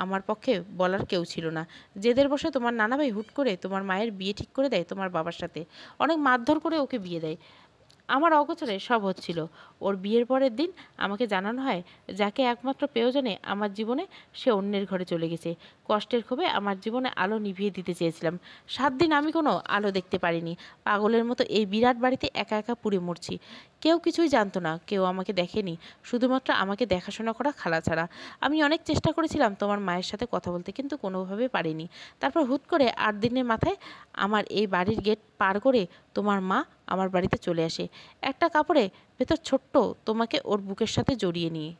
আমার পক্ষে বলার কেউ ছিল না। জেদের বসে তোমার নানাভাই হুট করে তোমার মায়ের বিয়ে ঠিক করে দেয় তোমার বাবার সাথে। অনেক মারধর করে ওকে বিয়ে দেয়। আমার অগোচরে সব হচ্ছিল। ওর বিয়ের পরের দিন আমাকে জানানো হয়, যাকে একমাত্র প্রয়োজনে আমার জীবনে, সে অন্যের ঘরে চলে গেছে। কষ্টের ক্ষোভে আমার জীবনে আলো নিভিয়ে দিতে চেয়েছিলাম। 7 দিন আমি কোনো আলো দেখতে পারিনি। পাগলের মতো এই বিরাট বাড়িতে একা একা পুড়ে মরছি। কেউ কিছুই জানতো না, কেউ আমাকে দেখেনি, শুধুমাত্র আমাকে দেখাশোনা করা খালা ছাড়া। আমি অনেক চেষ্টা করেছিলাম তোমার মায়ের সাথে কথা বলতে, কিন্তু কোনোভাবে পারিনি। তারপর হুট করে 8 দিনের মাথায় আমার এই বাড়ির গেট পার করে তোমার মা আমার বাড়িতে চলে আসে, একটা কাপড়ে ভেতর ছোট্ট তোমাকে ওর বুকের সাথে জড়িয়ে নিয়ে।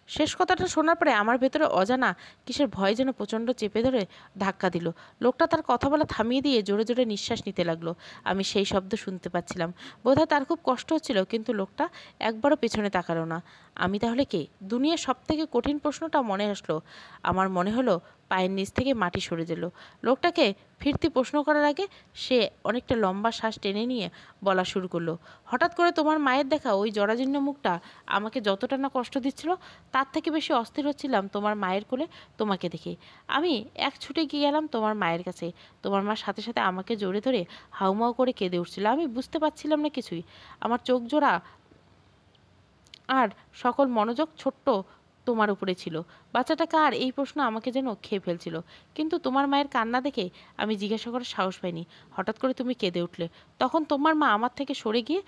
শেষ কথাটা শোনার পরে আমার ভেতরে অজানা কিসের ভয় যেন প্রচণ্ড চেপে ধরে ধাক্কা দিল। লোকটা তার কথা বলা থামিয়ে দিয়ে জোরে জোরে নিঃশ্বাস নিতে লাগলো। আমি সেই শব্দ শুনতে পাচ্ছিলাম। বোধহয় তার খুব কষ্ট হচ্ছিল, কিন্তু লোকটা একবারও পেছনে তাকালো না। আমি তাহলে কে? দুনিয়ার সব থেকে কঠিন প্রশ্নটা মনে আসলো। আমার মনে হলো পায়ের নিচ থেকে মাটি সরে গেল। লোকটাকে ফিরতি প্রশ্ন করার আগে সে অনেকটা লম্বা শ্বাস টেনে নিয়ে বলা শুরু করলো, হঠাৎ করে তোমার মায়ের দেখা ওই জরাজীর্ণ মুখটা আমাকে যতটা না কষ্ট দিচ্ছিল, তার থেকে বেশি অস্থির হচ্ছিলাম তোমার মায়ের কোলে তোমাকে দেখে। আমি এক ছুটে গিয়ে গেলাম তোমার মায়ের কাছে। তোমার মার সাথে সাথে আমাকে জড়িয়ে ধরে হাউমাউ করে কেঁদে উঠছিল। আমি বুঝতে পারছিলাম না কিছুই। আমার চোখ জোড়া আর সকল মনোযোগ ছোট্ট তোমার উপরে ছিল। বাচ্চাটা কার, এই প্রশ্ন আমাকে যেন খেয়ে ফেলছিল। কিন্তু তোমার মায়ের কান্না দেখে আমি জিজ্ঞাসা করার সাহস পাইনি। হঠাৎ করে তুমি কেঁদে উঠলে। তখন তোমার মা আমার থেকে সরে গিয়ে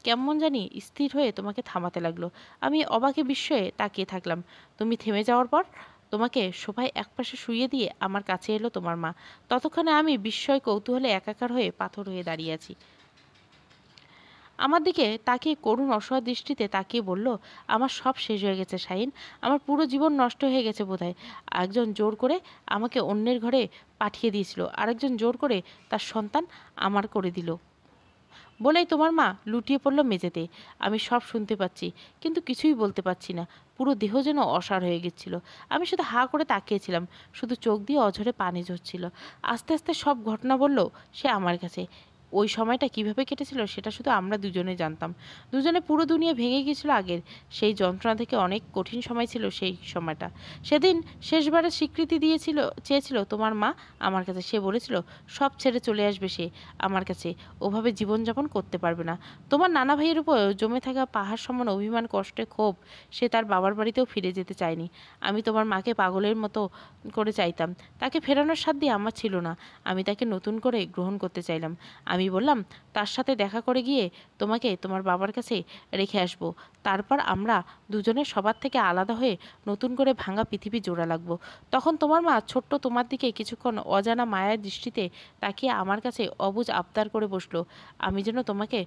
কেমন জানি স্থির হয়ে তোমাকে থামাতে লাগলো। আমি অবাকে বিস্ময়ে তাকিয়ে থাকলাম। তুমি থেমে যাওয়ার পর তোমাকে সোফায় একপাশে শুইয়ে দিয়ে আমার কাছে এলো তোমার মা। ততক্ষণে আমি বিস্ময় কৌতূহলে একাকার হয়ে পাথর হয়ে দাঁড়িয়ে আছি। আমার দিকে তাকিয়ে করুণ অসহায় দৃষ্টিতে তাকিয়ে বলল, আমার সব শেষ হয়ে গেছে শাহিন। আমার পুরো জীবন নষ্ট হয়ে গেছে বোধহয়। একজন জোর করে আমাকে অন্যের ঘরে পাঠিয়ে দিয়েছিল, আরেকজন জোর করে তার সন্তান আমার করে দিল। বলেই তোমার মা লুটিয়ে পড়ল মেঝেতে। আমি সব শুনতে পাচ্ছি, কিন্তু কিছুই বলতে পারছি না। পুরো দেহ যেন অসাড় হয়ে গেছিল। আমি শুধু হাঁ করে তাকিয়েছিলাম, শুধু চোখ দিয়ে অঝরে পানি ঝরছিল। আস্তে আস্তে সব ঘটনা বলল সে আমার কাছে। ওই সময়টা কিভাবে কেটেছিল সেটা শুধু আমরা দুজনে জানতাম। দুজনে পুরো দুনিয়া ভেঙে গিয়েছিল আগের সেই যন্ত্রণা থেকে। অনেক কঠিন সময় ছিল সেই সময়টা। সেদিন শেষবারের স্বীকৃতি দিয়েছিল চেয়েছিল তোমার মা আমার কাছে। সে বলেছিল সব ছেড়ে চলে আসবে সে আমার কাছে, ওভাবে জীবনযাপন করতে পারবে না। তোমার নানা ভাইয়ের উপর জমে থাকা পাহাড় সমান অভিমান, কষ্টে, ক্ষোভ, সে তার বাবার বাড়িতেও ফিরে যেতে চায়নি। আমি তোমার মাকে পাগলের মতো করে চাইতাম। তাকে ফেরানোর সাধ্য আমার ছিল না। আমি তাকে নতুন করে গ্রহণ করতে চাইলাম। আমি বললাম তার সাথে দেখা করে গিয়ে তোমাকে তোমার বাবার কাছে রেখে আসব। তারপর আমরা দুজনে সবার থেকে আলাদা হয়ে নতুন করে ভাঙা পৃথিবী জোড়া লাগবো। তখন তোমার মা ছোট্ট তোমার দিকে কিছুক্ষণ অজানা মায়ের দৃষ্টিতে তাকিয়ে আমার কাছে অবুঝ আবদার করে বসলো। আমি যেন তোমাকে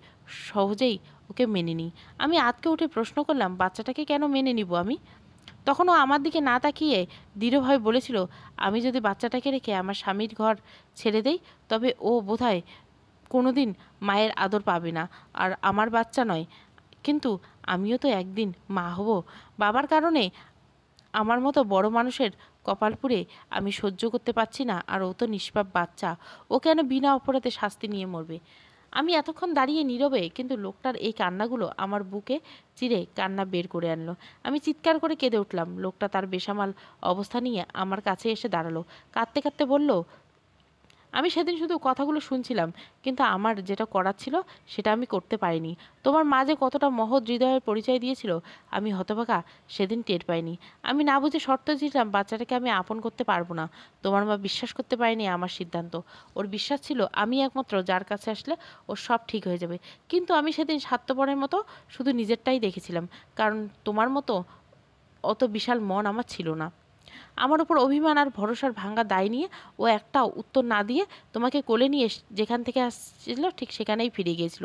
সহজেই ওকে মেনে নিই। আমি আঁতকে উঠে প্রশ্ন করলাম, বাচ্চাটাকে কেন মেনে নিব আমি? তখনও আমার দিকে না তাকিয়ে দৃঢ়ভাবে বলেছিল, আমি যদি বাচ্চাটাকে রেখে আমার স্বামীর ঘর ছেড়ে দেই, তবে ও বোধহয় কোনোদিন মায়ের আদর পাবে না, আর আমার বাচ্চা নয়। কিন্তু আমিও তো একদিন মা হব। বাবার কারণে আমার মতো বড় মানুষের কপাল পুড়ে আমি সহ্য করতে পারছি না। আর ও তো নিষ্পাপ বাচ্চা, ও কেন বিনা অপরাধে শাস্তি নিয়ে মরবে? আমি এতক্ষণ দাঁড়িয়ে নীরবে, কিন্তু লোকটার এই কান্নাগুলো আমার বুকে চিরে কান্না বের করে আনলো। আমি চিৎকার করে কেঁদে উঠলাম। লোকটা তার বেসামাল অবস্থা নিয়ে আমার কাছে এসে দাঁড়ালো। কাঁদতে কাঁদতে বলল, আমি সেদিন শুধু কথাগুলো শুনছিলাম, কিন্তু আমার যেটা করার ছিল সেটা আমি করতে পারিনি। তোমার মা যে কতটা মহৎ হৃদয়ের পরিচয় দিয়েছিল আমি হতভাগা সেদিন টের পাইনি। আমি না বুঝে শর্ত দিয়েছিলাম বাচ্চাটাকে আমি আপন করতে পারবো না। তোমার মা বিশ্বাস করতে পারেনি আমার সিদ্ধান্ত। ওর বিশ্বাস ছিল আমি একমাত্র যার কাছে আসলে ওর সব ঠিক হয়ে যাবে। কিন্তু আমি সেদিন স্বার্থপরের মতো শুধু নিজেরটাই দেখেছিলাম, কারণ তোমার মতো অত বিশাল মন আমার ছিল না। আমার উপর অভিমান আর ভরসার ভাঙা দায় নিয়ে ও একটা উত্তর না দিয়ে তোমাকে কোলে নিয়ে যেখান থেকে আসছিল ঠিক সেখানেই ফিরে গিয়েছিল।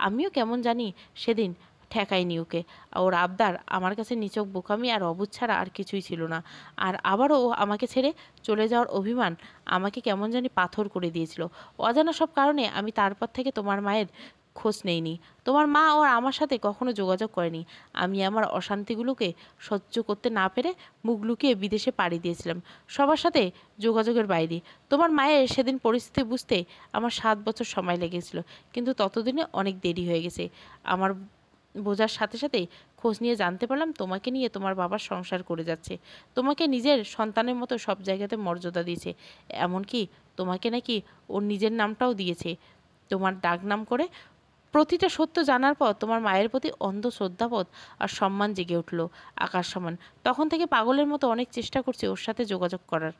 আমিও কেমন জানি সেদিন ঠেকাইনি ওকে। ওর আবদার আমার কাছে নিছক বোকামি আর অবুঝ ছাড়া আর কিছুই ছিল না। আর আবারও ও আমাকে ছেড়ে চলে যাওয়ার অভিমান আমাকে কেমন জানি পাথর করে দিয়েছিল। অজানা সব কারণে আমি তারপর থেকে তোমার মায়ের খোঁজ নেইনি। তোমার মা ও আমার সাথে কখনো যোগাযোগ করেনি। আমি আমার অশান্তিগুলোকে সহ্য করতে না পেরে মুখ লুকিয়ে বিদেশে পাড়ি দিয়েছিলাম, সবার সাথে যোগাযোগের বাইরে। তোমার মায়ের সেদিন পরিস্থিতি বুঝতে আমার 7 বছর সময় লেগেছিল, কিন্তু ততদিনে অনেক দেরি হয়ে গেছে। আমার বোঝার সাথে সাথেই খোঁজ নিয়ে জানতে পারলাম তোমাকে নিয়ে তোমার বাবার সংসার করে যাচ্ছে, তোমাকে নিজের সন্তানের মতো সব জায়গাতে মর্যাদা দিয়েছে, এমনকি তোমাকে নাকি ওর নিজের নামটাও দিয়েছে তোমার ডাক নাম করে। প্রতিটা সত্য জানার পর তোমার মায়ের প্রতি অন্ধ শ্রদ্ধাবোধ আর সম্মান জেগে উঠল আকাশ সমান। তখন থেকে পাগলের মতো অনেক চেষ্টা করছে ওর সাথে যোগাযোগ করার,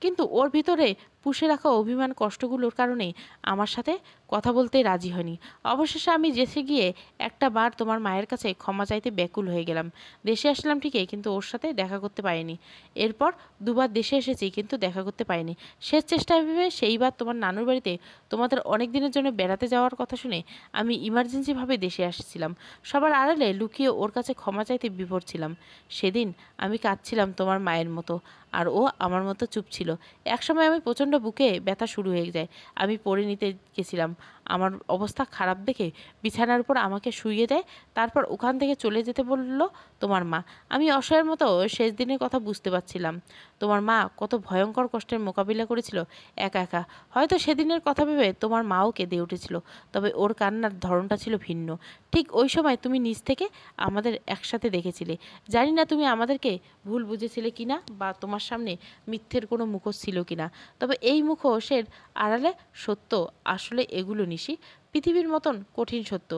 কিন্তু ওর ভিতরে পুষে রাখা অভিমান কষ্টগুলোর কারণে আমার সাথে কথা বলতে রাজি হয়নি। অবশেষে আমি দেশে গিয়ে একটা বার তোমার মায়ের কাছে ক্ষমা চাইতে ব্যাকুল হয়ে গেলাম। দেশে আসলাম ঠিকই, কিন্তু ওর সাথে দেখা করতে পারিনি। এরপর দুবার দেশে এসেছি, কিন্তু দেখা করতে পারিনি। শেষ চেষ্টা ভেবে সেইবার তোমার নানুর বাড়িতে তোমাদের অনেক দিনের জন্য বেড়াতে যাওয়ার কথা শুনে আমি ইমার্জেন্সিভাবে দেশে আসছিলাম। সবার আড়ালে লুকিয়ে ওর কাছে ক্ষমা চাইতে বিভোর ছিলাম। সেদিন আমি কাঁদছিলাম তোমার মায়ের মতো, আর ও আমার মতো চুপ ছিল। একসময় আমি প্রচণ্ড বুকে ব্যথা শুরু হয়ে যায়, আমি পড়ে নিতে গেছিলাম। আমার অবস্থা খারাপ দেখে বিছানার উপর আমাকে শুইয়ে দেয়, তারপর ওখান থেকে চলে যেতে বলল তোমার মা। আমি অসহায়ের মতো শেষ দিনের কথা বুঝতে পারছিলাম। তোমার মা কত ভয়ঙ্কর কষ্টের মোকাবিলা করেছিল একা একা। হয়তো সেদিনের কথা ভেবে তোমার মাও কেঁদে উঠেছিল, তবে ওর কান্নার ধরনটা ছিল ভিন্ন। ঠিক ওই সময় তুমি নিজ থেকে আমাদের একসাথে দেখেছিলে। জানি না তুমি আমাদেরকে ভুল বুঝেছিলে কিনা, বা তোমার সামনে মিথ্যের কোনো মুখোশ ছিল কিনা, তবে এই মুখোশের আড়ালে সত্য আসলে এগুলো নিশি, পৃথিবীর মতন কঠিন সত্য।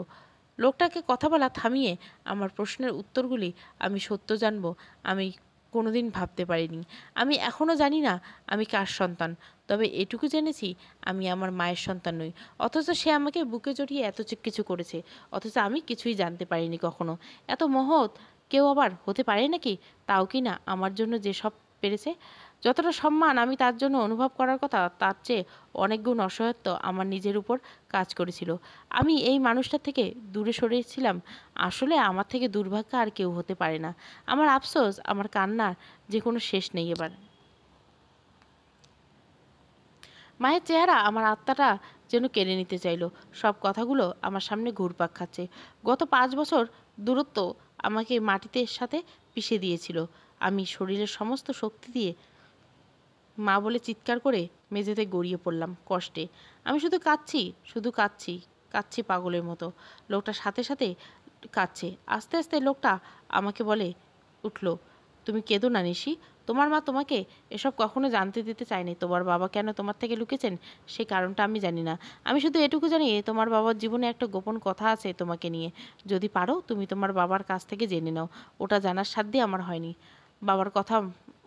লোকটাকে কথা বলা থামিয়ে আমার প্রশ্নের উত্তরগুলি আমি সত্য জানব আমি কোনোদিন ভাবতে পারিনি। আমি এখনও জানি না আমি কার সন্তান, তবে এটুকু জেনেছি আমি আমার মায়ের সন্তান নই। অথচ সে আমাকে বুকে জড়িয়ে এত কিছু করেছে, অথচ আমি কিছুই জানতে পারিনি কখনো। এত মহৎ কেউ আবার হতে পারে নাকি? তাও কি না আমার জন্য যে সব পেরেছে। যতটা সম্মান আমি তার জন্য অনুভব করার কথা, তার চেয়ে অনেক গুণ অসহায়ত্ব আমার নিজের উপর কাজ করেছিল। আমি এই মানুষটার থেকে দূরে সরেছিলাম। আসলে আমার থেকে দুর্ভাগ্য আর কেউ হতে পারে না। আমার আফসোস, আমার কান্নার যে কোনো শেষ নেই এবার। মায়ের চেহারা আমার আত্মাটা যেন কেড়ে নিতে চাইল। সব কথাগুলো আমার সামনে ঘুরপাক খাচ্ছে। গত 5 বছর দূরত্ব আমাকে মাটিতে সাথে পিষে দিয়েছিল। আমি শরীরের সমস্ত শক্তি দিয়ে মা বলে চিৎকার করে মেঝেতে গড়িয়ে পড়লাম কষ্টে। আমি শুধু কাঁদছি, শুধু কাঁদছি, কাঁদছি পাগলের মতো। লোকটা সাথে সাথে কাঁদছে। আস্তে আস্তে লোকটা আমাকে বলে উঠল, তুমি কেঁদো না নিশি। তোমার মা তোমাকে এসব কখনো জানতে দিতে চায়নি। তোমার বাবা কেন তোমার থেকে লুকেছেন সেই কারণটা আমি জানি না। আমি শুধু এটুকু জানি তোমার বাবার জীবনে একটা গোপন কথা আছে তোমাকে নিয়ে। যদি পারো তুমি তোমার বাবার কাছ থেকে জেনে নাও। ওটা জানার সাধ্য আমার হয়নি। বাবার কথা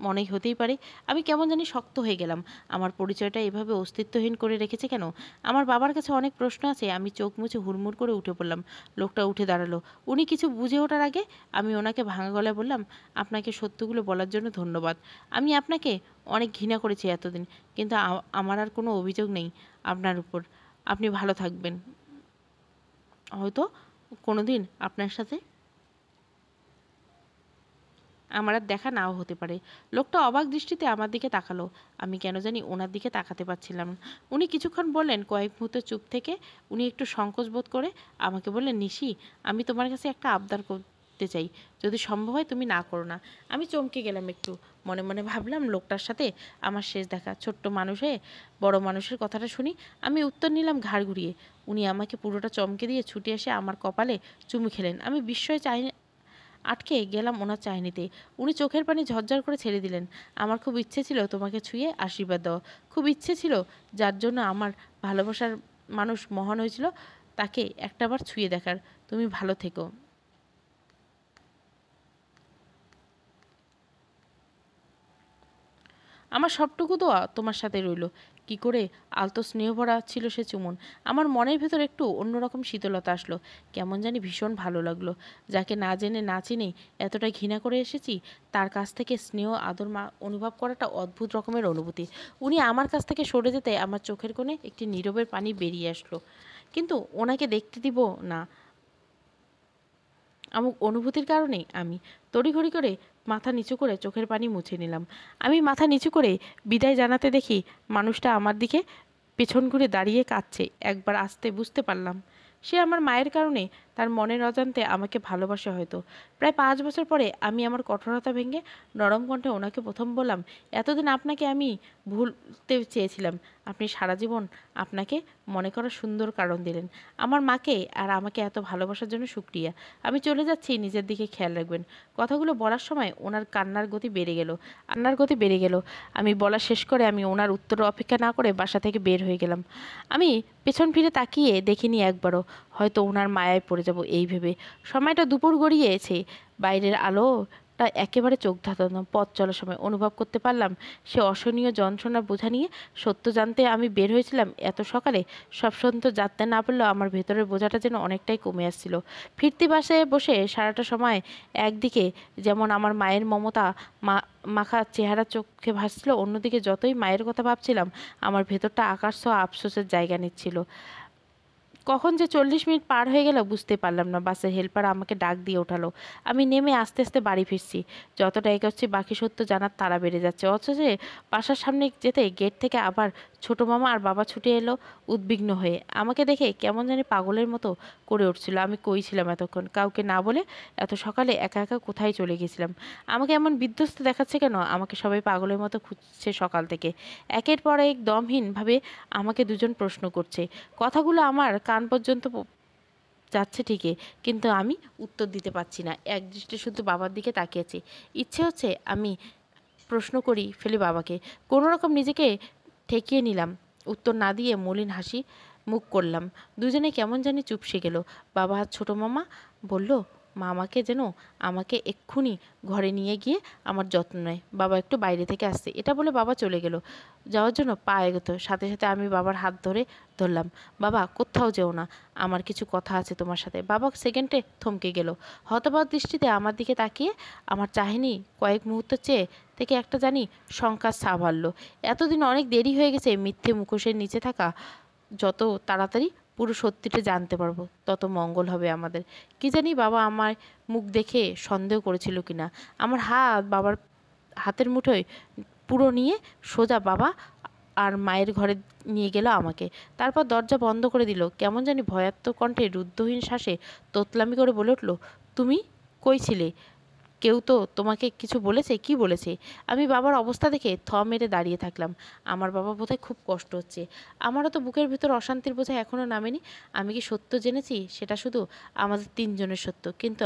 মনেই হতেই পারে। আমি কেমন জানি শক্ত হয়ে গেলাম। আমার পরিচয়টা এভাবে অস্তিত্বহীন করে রেখেছে কেন? আমার বাবার কাছে অনেক প্রশ্ন আছে। আমি চোখ মুছে হুড়মুড় করে উঠে পড়লাম। লোকটা উঠে দাঁড়ালো। উনি কিছু বুঝে ওঠার আগে আমি ওনাকে ভাঙা গলায় বললাম, আপনাকে সত্যগুলো বলার জন্য ধন্যবাদ। আমি আপনাকে অনেক ঘৃণা করেছি এতদিন, কিন্তু আমার আর কোনো অভিযোগ নেই আপনার উপর। আপনি ভালো থাকবেন। হয়তো কোনো দিন আপনার সাথে আমার আর দেখা নাও হতে পারে। লোকটা অবাক দৃষ্টিতে আমার দিকে তাকালো। আমি কেন জানি ওনার দিকে তাকাতে পারছিলাম না। উনি কিছুক্ষণ বললেন, কয়েক মুহূর্ত চুপ থেকে উনি একটু সংকোচ বোধ করে আমাকে বললেন, নিশি, আমি তোমার কাছে একটা আবদার করতে চাই, যদি সম্ভব হয় তুমি না করো না। আমি চমকে গেলাম একটু। মনে মনে ভাবলাম, লোকটার সাথে আমার শেষ দেখা। ছোট্ট মানুষে বড় মানুষের কথাটা শুনি। আমি উত্তর নিলাম ঘাড় ঘুরিয়ে। উনি আমাকে পুরোটা চমকে দিয়ে ছুটে এসে আমার কপালে চুমু খেলেন। আমি বিস্ময়ে আটকে গেলাম ওনার চাহনিতে। উনি চোখের পানি ঝরঝর করে ছেড়ে দিলেন। আমার খুব ইচ্ছে ছিল তোমাকে ছুঁয়ে আশীর্বাদ দেওয়া। খুব ইচ্ছে ছিল যার জন্য আমার ভালোবাসার মানুষ মহান হয়েছিল তাকে একটাবার ছুঁয়ে দেখার। তুমি ভালো থেকো। আমার সবটুকু দোয়া তোমার সাথে রইল। কি করে আলতো স্নেহ ভরা ছিল সে চুমন। আমার মনের ভেতর একটু অন্যরকম শীতলতা আসলো। কেমন জানি ভীষণ ভালো লাগলো। যাকে না জেনে না চিনে এতটা ঘৃণা করে এসেছি, তার কাছ থেকে স্নেহ আদর অনুভব করাটা অদ্ভুত রকমের অনুভূতি। উনি আমার কাছ থেকে সরে যেতে আমার চোখের কোণে একটি নীরবের পানি বেরিয়ে আসলো। কিন্তু ওনাকে দেখতে দিব না আমুক অনুভূতির কারণেই আমি তড়িঘড়ি করে মাথা নিচু করে চোখের পানি মুছে নিলাম। আমি মাথা নিচু করে বিদায় জানাতে দেখি মানুষটা আমার দিকে পেছন ঘুরে দাঁড়িয়ে কাঁদছে। একবার আসতে বুঝতে পারলাম সে আমার মায়ের কারণে তার মনের অজান্তে আমাকে ভালোবাসে হয়তো। প্রায় 5 বছর পরে আমি আমার কঠোরতা ভেঙে নরম কণ্ঠে ওনাকে প্রথম বললাম, এতদিন আপনাকে আমি ভুলতে চেয়েছিলাম। আপনি সারা জীবন আপনাকে মনে করার সুন্দর কারণ দিলেন। আমার মাকে আর আমাকে এত ভালোবাসার জন্য শুক্রিয়া। আমি চলে যাচ্ছি, নিজের দিকে খেয়াল রাখবেন। কথাগুলো বলার সময় ওনার কান্নার গতি বেড়ে গেল। আমি বলা শেষ করে আমি ওনার উত্তর অপেক্ষা না করে বাসা থেকে বের হয়ে গেলাম। আমি পেছন ফিরে তাকিয়ে দেখিনি একবারও, হয়তো ওনার মায়ায় পড়ে যাব এই ভেবে। সময়টা দুপুর গড়িয়েছে, বাইরের আলোটা একেবারে চোখ ধাঁধানো। পথ চলার সময় অনুভব করতে পারলাম সে অসহনীয় যন্ত্রণার বোঝা নিয়ে। সত্য জানতে আমি বের হয়েছিলাম এত সকালে। সব সত্য জানতে না পারলেও আমার ভেতরের বোঝাটা যেন অনেকটাই কমে আসছিল। ফিরতি বাসে বসে সারাটা সময় একদিকে যেমন আমার মায়ের মমতা মাখা চেহারা চোখে ভাসছিল, অন্যদিকে যতই মায়ের কথা ভাবছিলাম আমার ভেতরটা আকাশ ছোঁয়া আফসোসের জায়গা নিচ্ছিল। কখন যে 40 মিনিট পার হয়ে গেল বুঝতে পারলাম না। বাসের হেল্পার আমাকে ডাক দিয়ে ওঠালো। আমি নেমে আস্তে আস্তে বাড়ি ফিরছি। যতটা এগোচ্ছি বাকি সত্য জানার তাড়া বেড়ে যাচ্ছে। অথচ বাসার সামনে যেতে গেট থেকে আবার ছোট মামা আর বাবা ছুটে এলো উদ্বিগ্ন হয়ে। আমাকে দেখে কেমন জানি পাগলের মতো করে উঠছিল। আমি কই ছিলাম এতক্ষণ? কাউকে না বলে এত সকালে একা একা কোথায় চলে গেছিলাম? আমাকে এমন বিধ্বস্ত দেখাচ্ছে কেন? আমাকে সবাই পাগলের মতো খুঁজছে সকাল থেকে। একের পর এক দমহীনভাবে আমাকে দুজন প্রশ্ন করছে। কথাগুলো আমার কান পর্যন্ত যাচ্ছে ঠিকই, কিন্তু আমি উত্তর দিতে পারছি না। একদৃষ্টে শুধু বাবার দিকে তাকিয়েছি। ইচ্ছে হচ্ছে আমি প্রশ্ন করি ফেলি বাবাকে। কোনো রকম নিজেকে ঠেকিয়ে নিলাম। উত্তর না দিয়ে মলিন হাসি মুখ করলাম। দুজনে কেমন জানি চুপসে গেল। বাবা আর ছোটো মামা বলল, মামাকে যেন আমাকে এক্ষুনি ঘরে নিয়ে গিয়ে আমার যত্ন নেয়। বাবা একটু বাইরে থেকে আসছে। এটা বলে বাবা চলে গেল। যাওয়ার জন্য পা এগোতো, সাথে সাথে আমি বাবার হাত ধরলাম। বাবা, কোথাও যেও না, আমার কিছু কথা আছে তোমার সাথে। বাবা সেকেন্ডে থমকে গেল। হতবাক দৃষ্টিতে আমার দিকে তাকিয়ে আমার চাহিনি কয়েক মুহূর্ত চেয়ে থেকে একটা জানি শঙ্কার ছাপ হারল। এতদিন অনেক দেরি হয়ে গেছে। মিথ্যে মুখোশের নিচে থাকা যত তাড়াতাড়ি পুরো সত্যিটা জানতে পারবো তত মঙ্গল হবে আমাদের। কি জানি বাবা আমার মুখ দেখে সন্দেহ করেছিল কিনা। আমার হাত বাবার হাতের মুঠোয় পুরো নিয়ে সোজা বাবা আর মায়ের ঘরে নিয়ে গেল আমাকে। তারপর দরজা বন্ধ করে দিল। কেমন জানি ভয়াত্মক কণ্ঠে রুদ্ধহীন শ্বাসে তোতলামি করে বলে উঠল, তুমি কই ছিলে? কেউ তো তোমাকে কিছু বলেছে? কি বলেছে? আমি বাবার অবস্থা দেখে থ মেরে দাঁড়িয়ে থাকলাম। আমার বাবা বোধহয় খুব কষ্ট হচ্ছে। আমারও তো বুকের ভিতর অশান্তির বোঝা এখনও নামেনি। আমি কি সত্য জেনেছি সেটা শুধু আমাদের তিনজনের সত্য, কিন্তু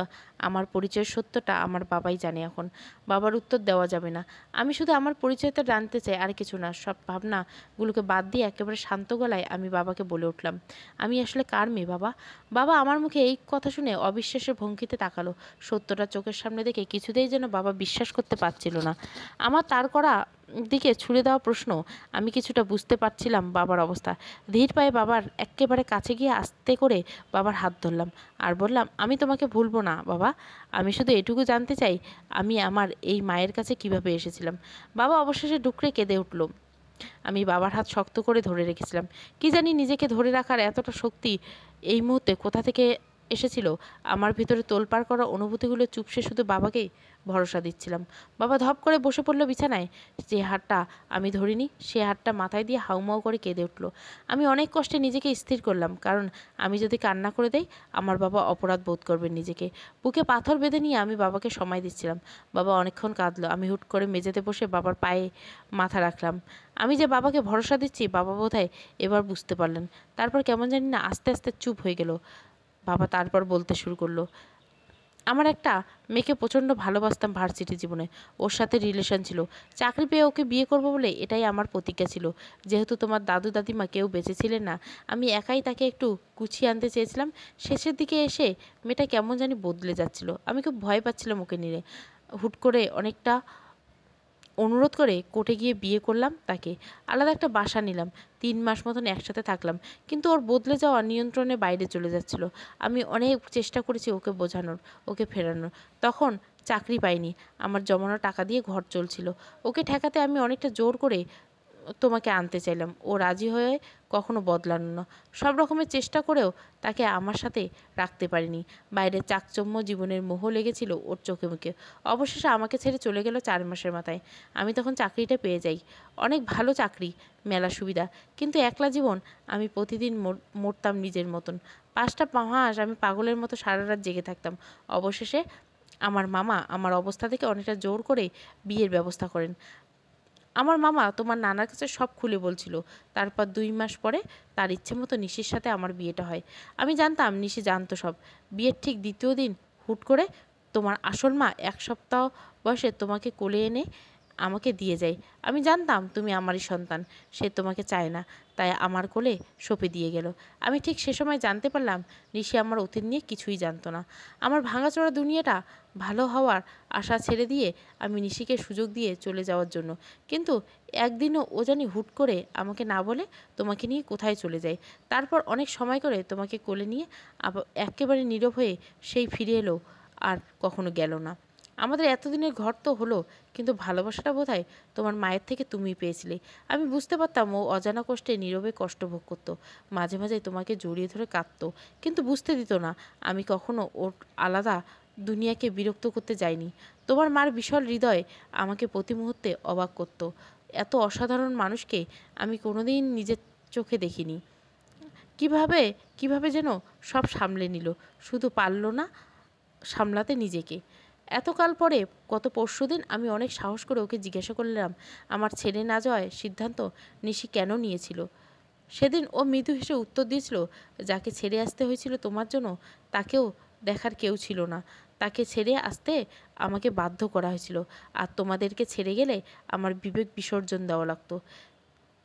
আমার পরিচয়ের সত্যটা আমার বাবাই জানে এখন। বাবার উত্তর দেওয়া যাবে না। আমি শুধু আমার পরিচয়টা জানতে চাই, আর কিছু না। সব ভাবনাগুলোকে বাদ দিয়ে একেবারে শান্ত গলায় আমি বাবাকে বলে উঠলাম, আমি আসলে কার মেয়ে বাবা? বাবা আমার মুখে এই কথা শুনে অবিশ্বাসের ভঙ্গিতে তাকালো। সত্যটা চোখের সামনে দেখে কিছুতেই যেন বাবা বিশ্বাস করতে পারছিল না। আমার তার করা দিকে ছুড়ে দেওয়া প্রশ্ন। আমি কিছুটা বুঝতে পারছিলাম বাবার অবস্থা। ধীর পায়ে বাবার একেবারে কাছে গিয়ে আস্তে করে বাবার হাত ধরলাম আর বললাম, আমি তোমাকে ভুলবো না বাবা। আমি শুধু এটুকু জানতে চাই, আমি আমার এই মায়ের কাছে কিভাবে এসেছিলাম। বাবা অবশেষে ডুকরে কেঁদে উঠল। আমি বাবার হাত শক্ত করে ধরে রেখেছিলাম। কি জানি নিজেকে ধরে রাখার এতটা শক্তি এই মুহূর্তে কোথা থেকে এসেছিল। আমার ভিতরে তোলপাড় করা অনুভূতিগুলো চুপসে শুধু বাবাকেই ভরসা দিচ্ছিলাম। বাবা ধপ করে বসে পড়ল বিছানায়। যে হাতটা আমি ধরিনি সে হাতটা মাথায় দিয়ে হাউমাউ করে কেঁদে উঠল। আমি অনেক কষ্টে নিজেকে স্থির করলাম, কারণ আমি যদি কান্না করে দেই আমার বাবা অপরাধ বোধ করবেন নিজেকে। বুকে পাথর বেঁধে নিয়ে আমি বাবাকে সময় দিচ্ছিলাম। বাবা অনেকক্ষণ কাঁদলো। আমি হুট করে মেঝেতে বসে বাবার পায়ে মাথা রাখলাম। আমি যে বাবাকে ভরসা দিচ্ছি বাবা বোধহয় এবার বুঝতে পারলেন। তারপর কেমন জানি না আস্তে আস্তে চুপ হয়ে গেল। বাবা তারপর বলতে শুরু করলো, আমার একটা মেয়েকে প্রচণ্ড ভালোবাসতাম ভার্সিটি জীবনে। ওর সাথে রিলেশন ছিল। চাকরি পেয়ে ওকে বিয়ে করবো বলে এটাই আমার প্রতিজ্ঞা ছিল। যেহেতু তোমার দাদু দাদিমা কেউ বেঁচে ছিলেন না, আমি একাই তাকে একটু গুছিয়ে আনতে চেয়েছিলাম। শেষের দিকে এসে মেয়েটা কেমন জানি বদলে যাচ্ছিল। আমি খুব ভয় পাচ্ছিলাম ওকে নিয়ে। হুট করে অনেকটা অনুরোধ করে কোর্টে গিয়ে বিয়ে করলাম তাকে। আলাদা একটা বাসা নিলাম। 3 মাস মতন একসাথে থাকলাম। কিন্তু ওর বদলে যাওয়া নিয়ন্ত্রণের বাইরে চলে যাচ্ছিল। আমি অনেক চেষ্টা করেছি ওকে বোঝানোর, ওকে ফেরানোর। তখন চাকরি পাইনি। আমার জমানো টাকা দিয়ে ঘর চলছিল। ওকে ঠেকাতে আমি অনেকটা জোর করে তোমাকে আনতে চাইলাম। ও রাজি হয়ে কখনো বদলানো না। সব রকমের চেষ্টা করেও তাকে আমার সাথে রাখতে পারিনি। বাইরের চাকচম্য জীবনের মোহ লেগেছিল ওর চোখে মুখে। অবশেষে আমাকে ছেড়ে চলে গেল 4 মাসের মাথায়। আমি তখন চাকরিটা পেয়ে যাই। অনেক ভালো চাকরি, মেলা সুবিধা, কিন্তু একলা জীবন। আমি প্রতিদিন মরতাম নিজের মতন। 5টা মাস আমি পাগলের মতো সারা রাত জেগে থাকতাম। অবশেষে আমার মামা আমার অবস্থা থেকে অনেকটা জোর করে বিয়ের ব্যবস্থা করেন। আমার মামা তোমার নানার কাছে সব খুলে বলছিল। তারপর 2 মাস পরে তার ইচ্ছে মতো নিশির সাথে আমার বিয়েটা হয়। আমি জানতাম নিশি জানতো সব। বিয়ের ঠিক দ্বিতীয় দিন হুট করে তোমার আসল মা 1 সপ্তাহ বয়সে তোমাকে কোলে এনে আমাকে দিয়ে যায়। আমি জানতাম তুমি আমারই সন্তান, সে তোমাকে চায় না, তাই আমার কোলে সঁপে দিয়ে গেল। আমি ঠিক সে সময় জানতে পারলাম নিশি আমার অতীত নিয়ে কিছুই জানতো না। আমার ভাঙাচোরা দুনিয়াটা ভালো হওয়ার আশা ছেড়ে দিয়ে আমি নিশিকে সুযোগ দিয়ে চলে যাওয়ার জন্য। কিন্তু একদিনও ও জানি হুট করে আমাকে না বলে তোমাকে নিয়ে কোথায় চলে যায়। তারপর অনেক সময় করে তোমাকে কোলে নিয়ে একেবারে নীরব হয়ে সেই ফিরে এলো, আর কখনো গেল না। আমাদের এতদিনের ঘর তো হলো, কিন্তু ভালোবাসাটা বোধহয় তোমার মায়ের থেকে তুমিই পেয়েছিলে। আমি বুঝতে পারতাম ও অজানা কষ্টে নীরবে কষ্ট ভোগ করতো, মাঝে মাঝে তোমাকে জড়িয়ে ধরে কাঁদতো, কিন্তু বুঝতে দিত না আমি কখনো ওর আলাদা দুনিয়াকে বিরক্ত করতে যাইনি। তোমার মার বিশাল হৃদয় আমাকে প্রতি মুহূর্তে অবাক করত। এত অসাধারণ মানুষকে আমি কোনোদিন নিজের চোখে দেখিনি। কিভাবে কিভাবে যেন সব সামলে নিল, শুধু পারল না সামলাতে নিজেকে। এতকাল পরে গত পরশুদিন আমি অনেক সাহস করে ওকে জিজ্ঞাসা করলাম আমার ছেড়ে না যাওয়ার সিদ্ধান্ত নিশি কেন নিয়েছিল। সেদিন ও মৃদু হেসে উত্তর দিয়েছিল, যাকে ছেড়ে আসতে হয়েছিল তোমার জন্য তাকেও দেখার কেউ ছিল না। তাকে ছেড়ে আসতে আমাকে বাধ্য করা হয়েছিল, আর তোমাদেরকে ছেড়ে গেলে আমার বিবেক বিসর্জন দেওয়া লাগতো।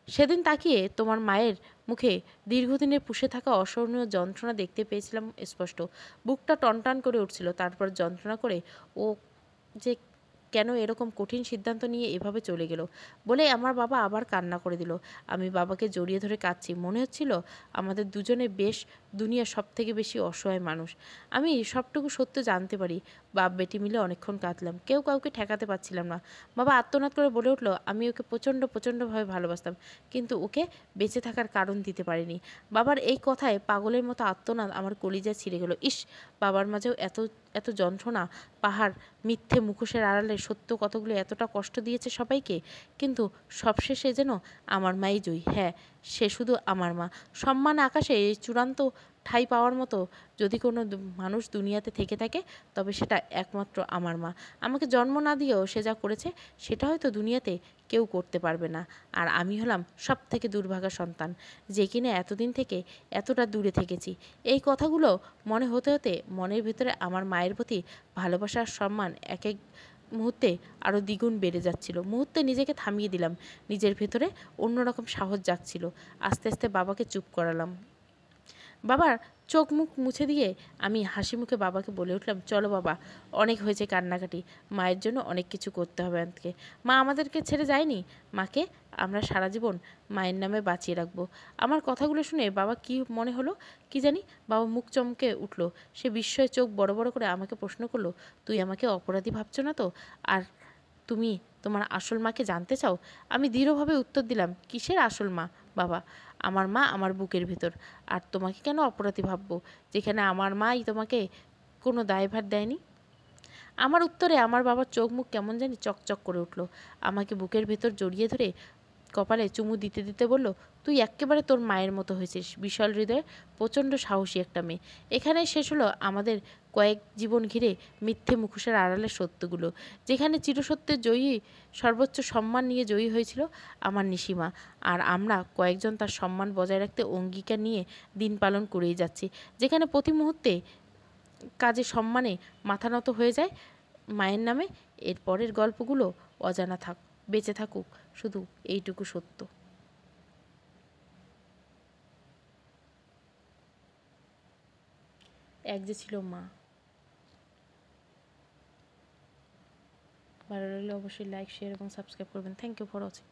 সেদিন তাকিয়ে তোমার মায়ের মুখে দীর্ঘদিনের পুষে থাকা অসহনীয় যন্ত্রণা দেখতে পেয়েছিলাম স্পষ্ট। বুকটা টনটন করে উঠছিল। তারপর যন্ত্রণা করে ও যে কেন এরকম কঠিন সিদ্ধান্ত নিয়ে এভাবে চলে গেল বলে আমার বাবা আবার কান্না করে দিল। আমি বাবাকে জড়িয়ে ধরে কাঁদছি। মনে হচ্ছিল আমাদের দুজনে বেশ দুনিয়ার সব থেকে বেশি অসহায় মানুষ। আমি সবটুকু সত্য জানতে পারি। বাপ বেটি মিলে অনেকক্ষণ কাঁদলাম, কেউ কাউকে ঠেকাতে পারছিলাম না। বাবা আর্তনাদ করে বলে উঠল, আমি ওকে প্রচণ্ডভাবে ভালোবাসতাম, কিন্তু ওকে বেঁচে থাকার কারণ দিতে পারিনি। বাবার এই কথায় পাগলের মতো আর্তনাদ আমার কলিজা ছিঁড়ে গেল। ইস, বাবার মাঝেও এত এত যন্ত্রণা, পাহাড় মিথ্যে মুখোশের আড়ালে সত্য কতগুলো এতটা কষ্ট দিয়েছে সবাইকে, কিন্তু সবশেষে যেন আমার মাই জয়ী। হ্যাঁ, সে শুধু আমার মা। সম্মান আকাশে এই চূড়ান্ত ঠাঁই পাওয়ার মতো যদি কোনো মানুষ দুনিয়াতে থেকে থাকে, তবে সেটা একমাত্র আমার মা। আমাকে জন্ম না দিয়েও সে যা করেছে সেটা হয়তো দুনিয়াতে কেউ করতে পারবে না। আর আমি হলাম সব থেকে দুর্ভাগা সন্তান, যে কিনা এতদিন থেকে এতটা দূরে থেকেছি। এই কথাগুলো মনে হতে হতে মনের ভেতরে আমার মায়ের প্রতি ভালোবাসার সম্মান এক এক মুহূর্তে আরও দ্বিগুণ বেড়ে যাচ্ছিল। মুহূর্তে নিজেকে থামিয়ে দিলাম। নিজের ভেতরে অন্যরকম সাহস জাগছিল। আস্তে আস্তে বাবাকে চুপ করালাম। বাবার চোখ মুখ মুছে দিয়ে আমি হাসি মুখে বাবাকে বলে উঠলাম, চলো বাবা, অনেক হয়েছে কান্নাকাটি। মায়ের জন্য অনেক কিছু করতে হবে আজকে। মা আমাদেরকে ছেড়ে যায়নি। মাকে আমরা সারা জীবন মায়ের নামে বাঁচিয়ে রাখবো। আমার কথাগুলো শুনে বাবা কি মনে হলো কি জানি, বাবা মুখ চমকে উঠলো। সে বিস্ময়ে চোখ বড় বড় করে আমাকে প্রশ্ন করলো, তুই আমাকে অপরাধী ভাবছো না তো? আর তুমি তোমার আসল মাকে জানতে চাও? আমি দৃঢ়ভাবে উত্তর দিলাম, কিসের আসল মা বাবা? আমার মা আমার বুকের ভিতর। আর তোমাকে কেন অপরাধী ভাববো, যেখানে আমার মাই তোমাকে কোনো দায়ভার দেয়নি? আমার উত্তরে আমার বাবার চোখ মুখ কেমন জানি চকচক করে উঠল। আমাকে বুকের ভেতর জড়িয়ে ধরে কপালে চুমু দিতে দিতে বলল, তুই এক্কেবারে তোর মায়ের মতো হয়েছিস। বিশাল হৃদয়ে, প্রচণ্ড সাহসী একটা মেয়ে। এখানেই শেষ হলো আমাদের কয়েক জীবন ঘিরে মিথ্যে মুখোশের আড়ালে সত্যগুলো। যেখানে চিরসত্যের জয়ী, সর্বোচ্চ সম্মান নিয়ে জয়ী হয়েছিল আমার নিশিমা, আর আমরা কয়েকজন তার সম্মান বজায় রাখতে অঙ্গীকার নিয়ে দিন পালন করেই যাচ্ছি। যেখানে প্রতি মুহূর্তে কাজে সম্মানে মাথা নত হয়ে যায় মায়ের নামে। এর পরের গল্পগুলো অজানা থাক, বেঁচে থাকুক শুধু এইটুকু সত্য। এক যে ছিল মা। ভালো লাগলে অবশ্যই লাইক, শেয়ার এবং সাবস্ক্রাইব করবেন। Thank you for watching.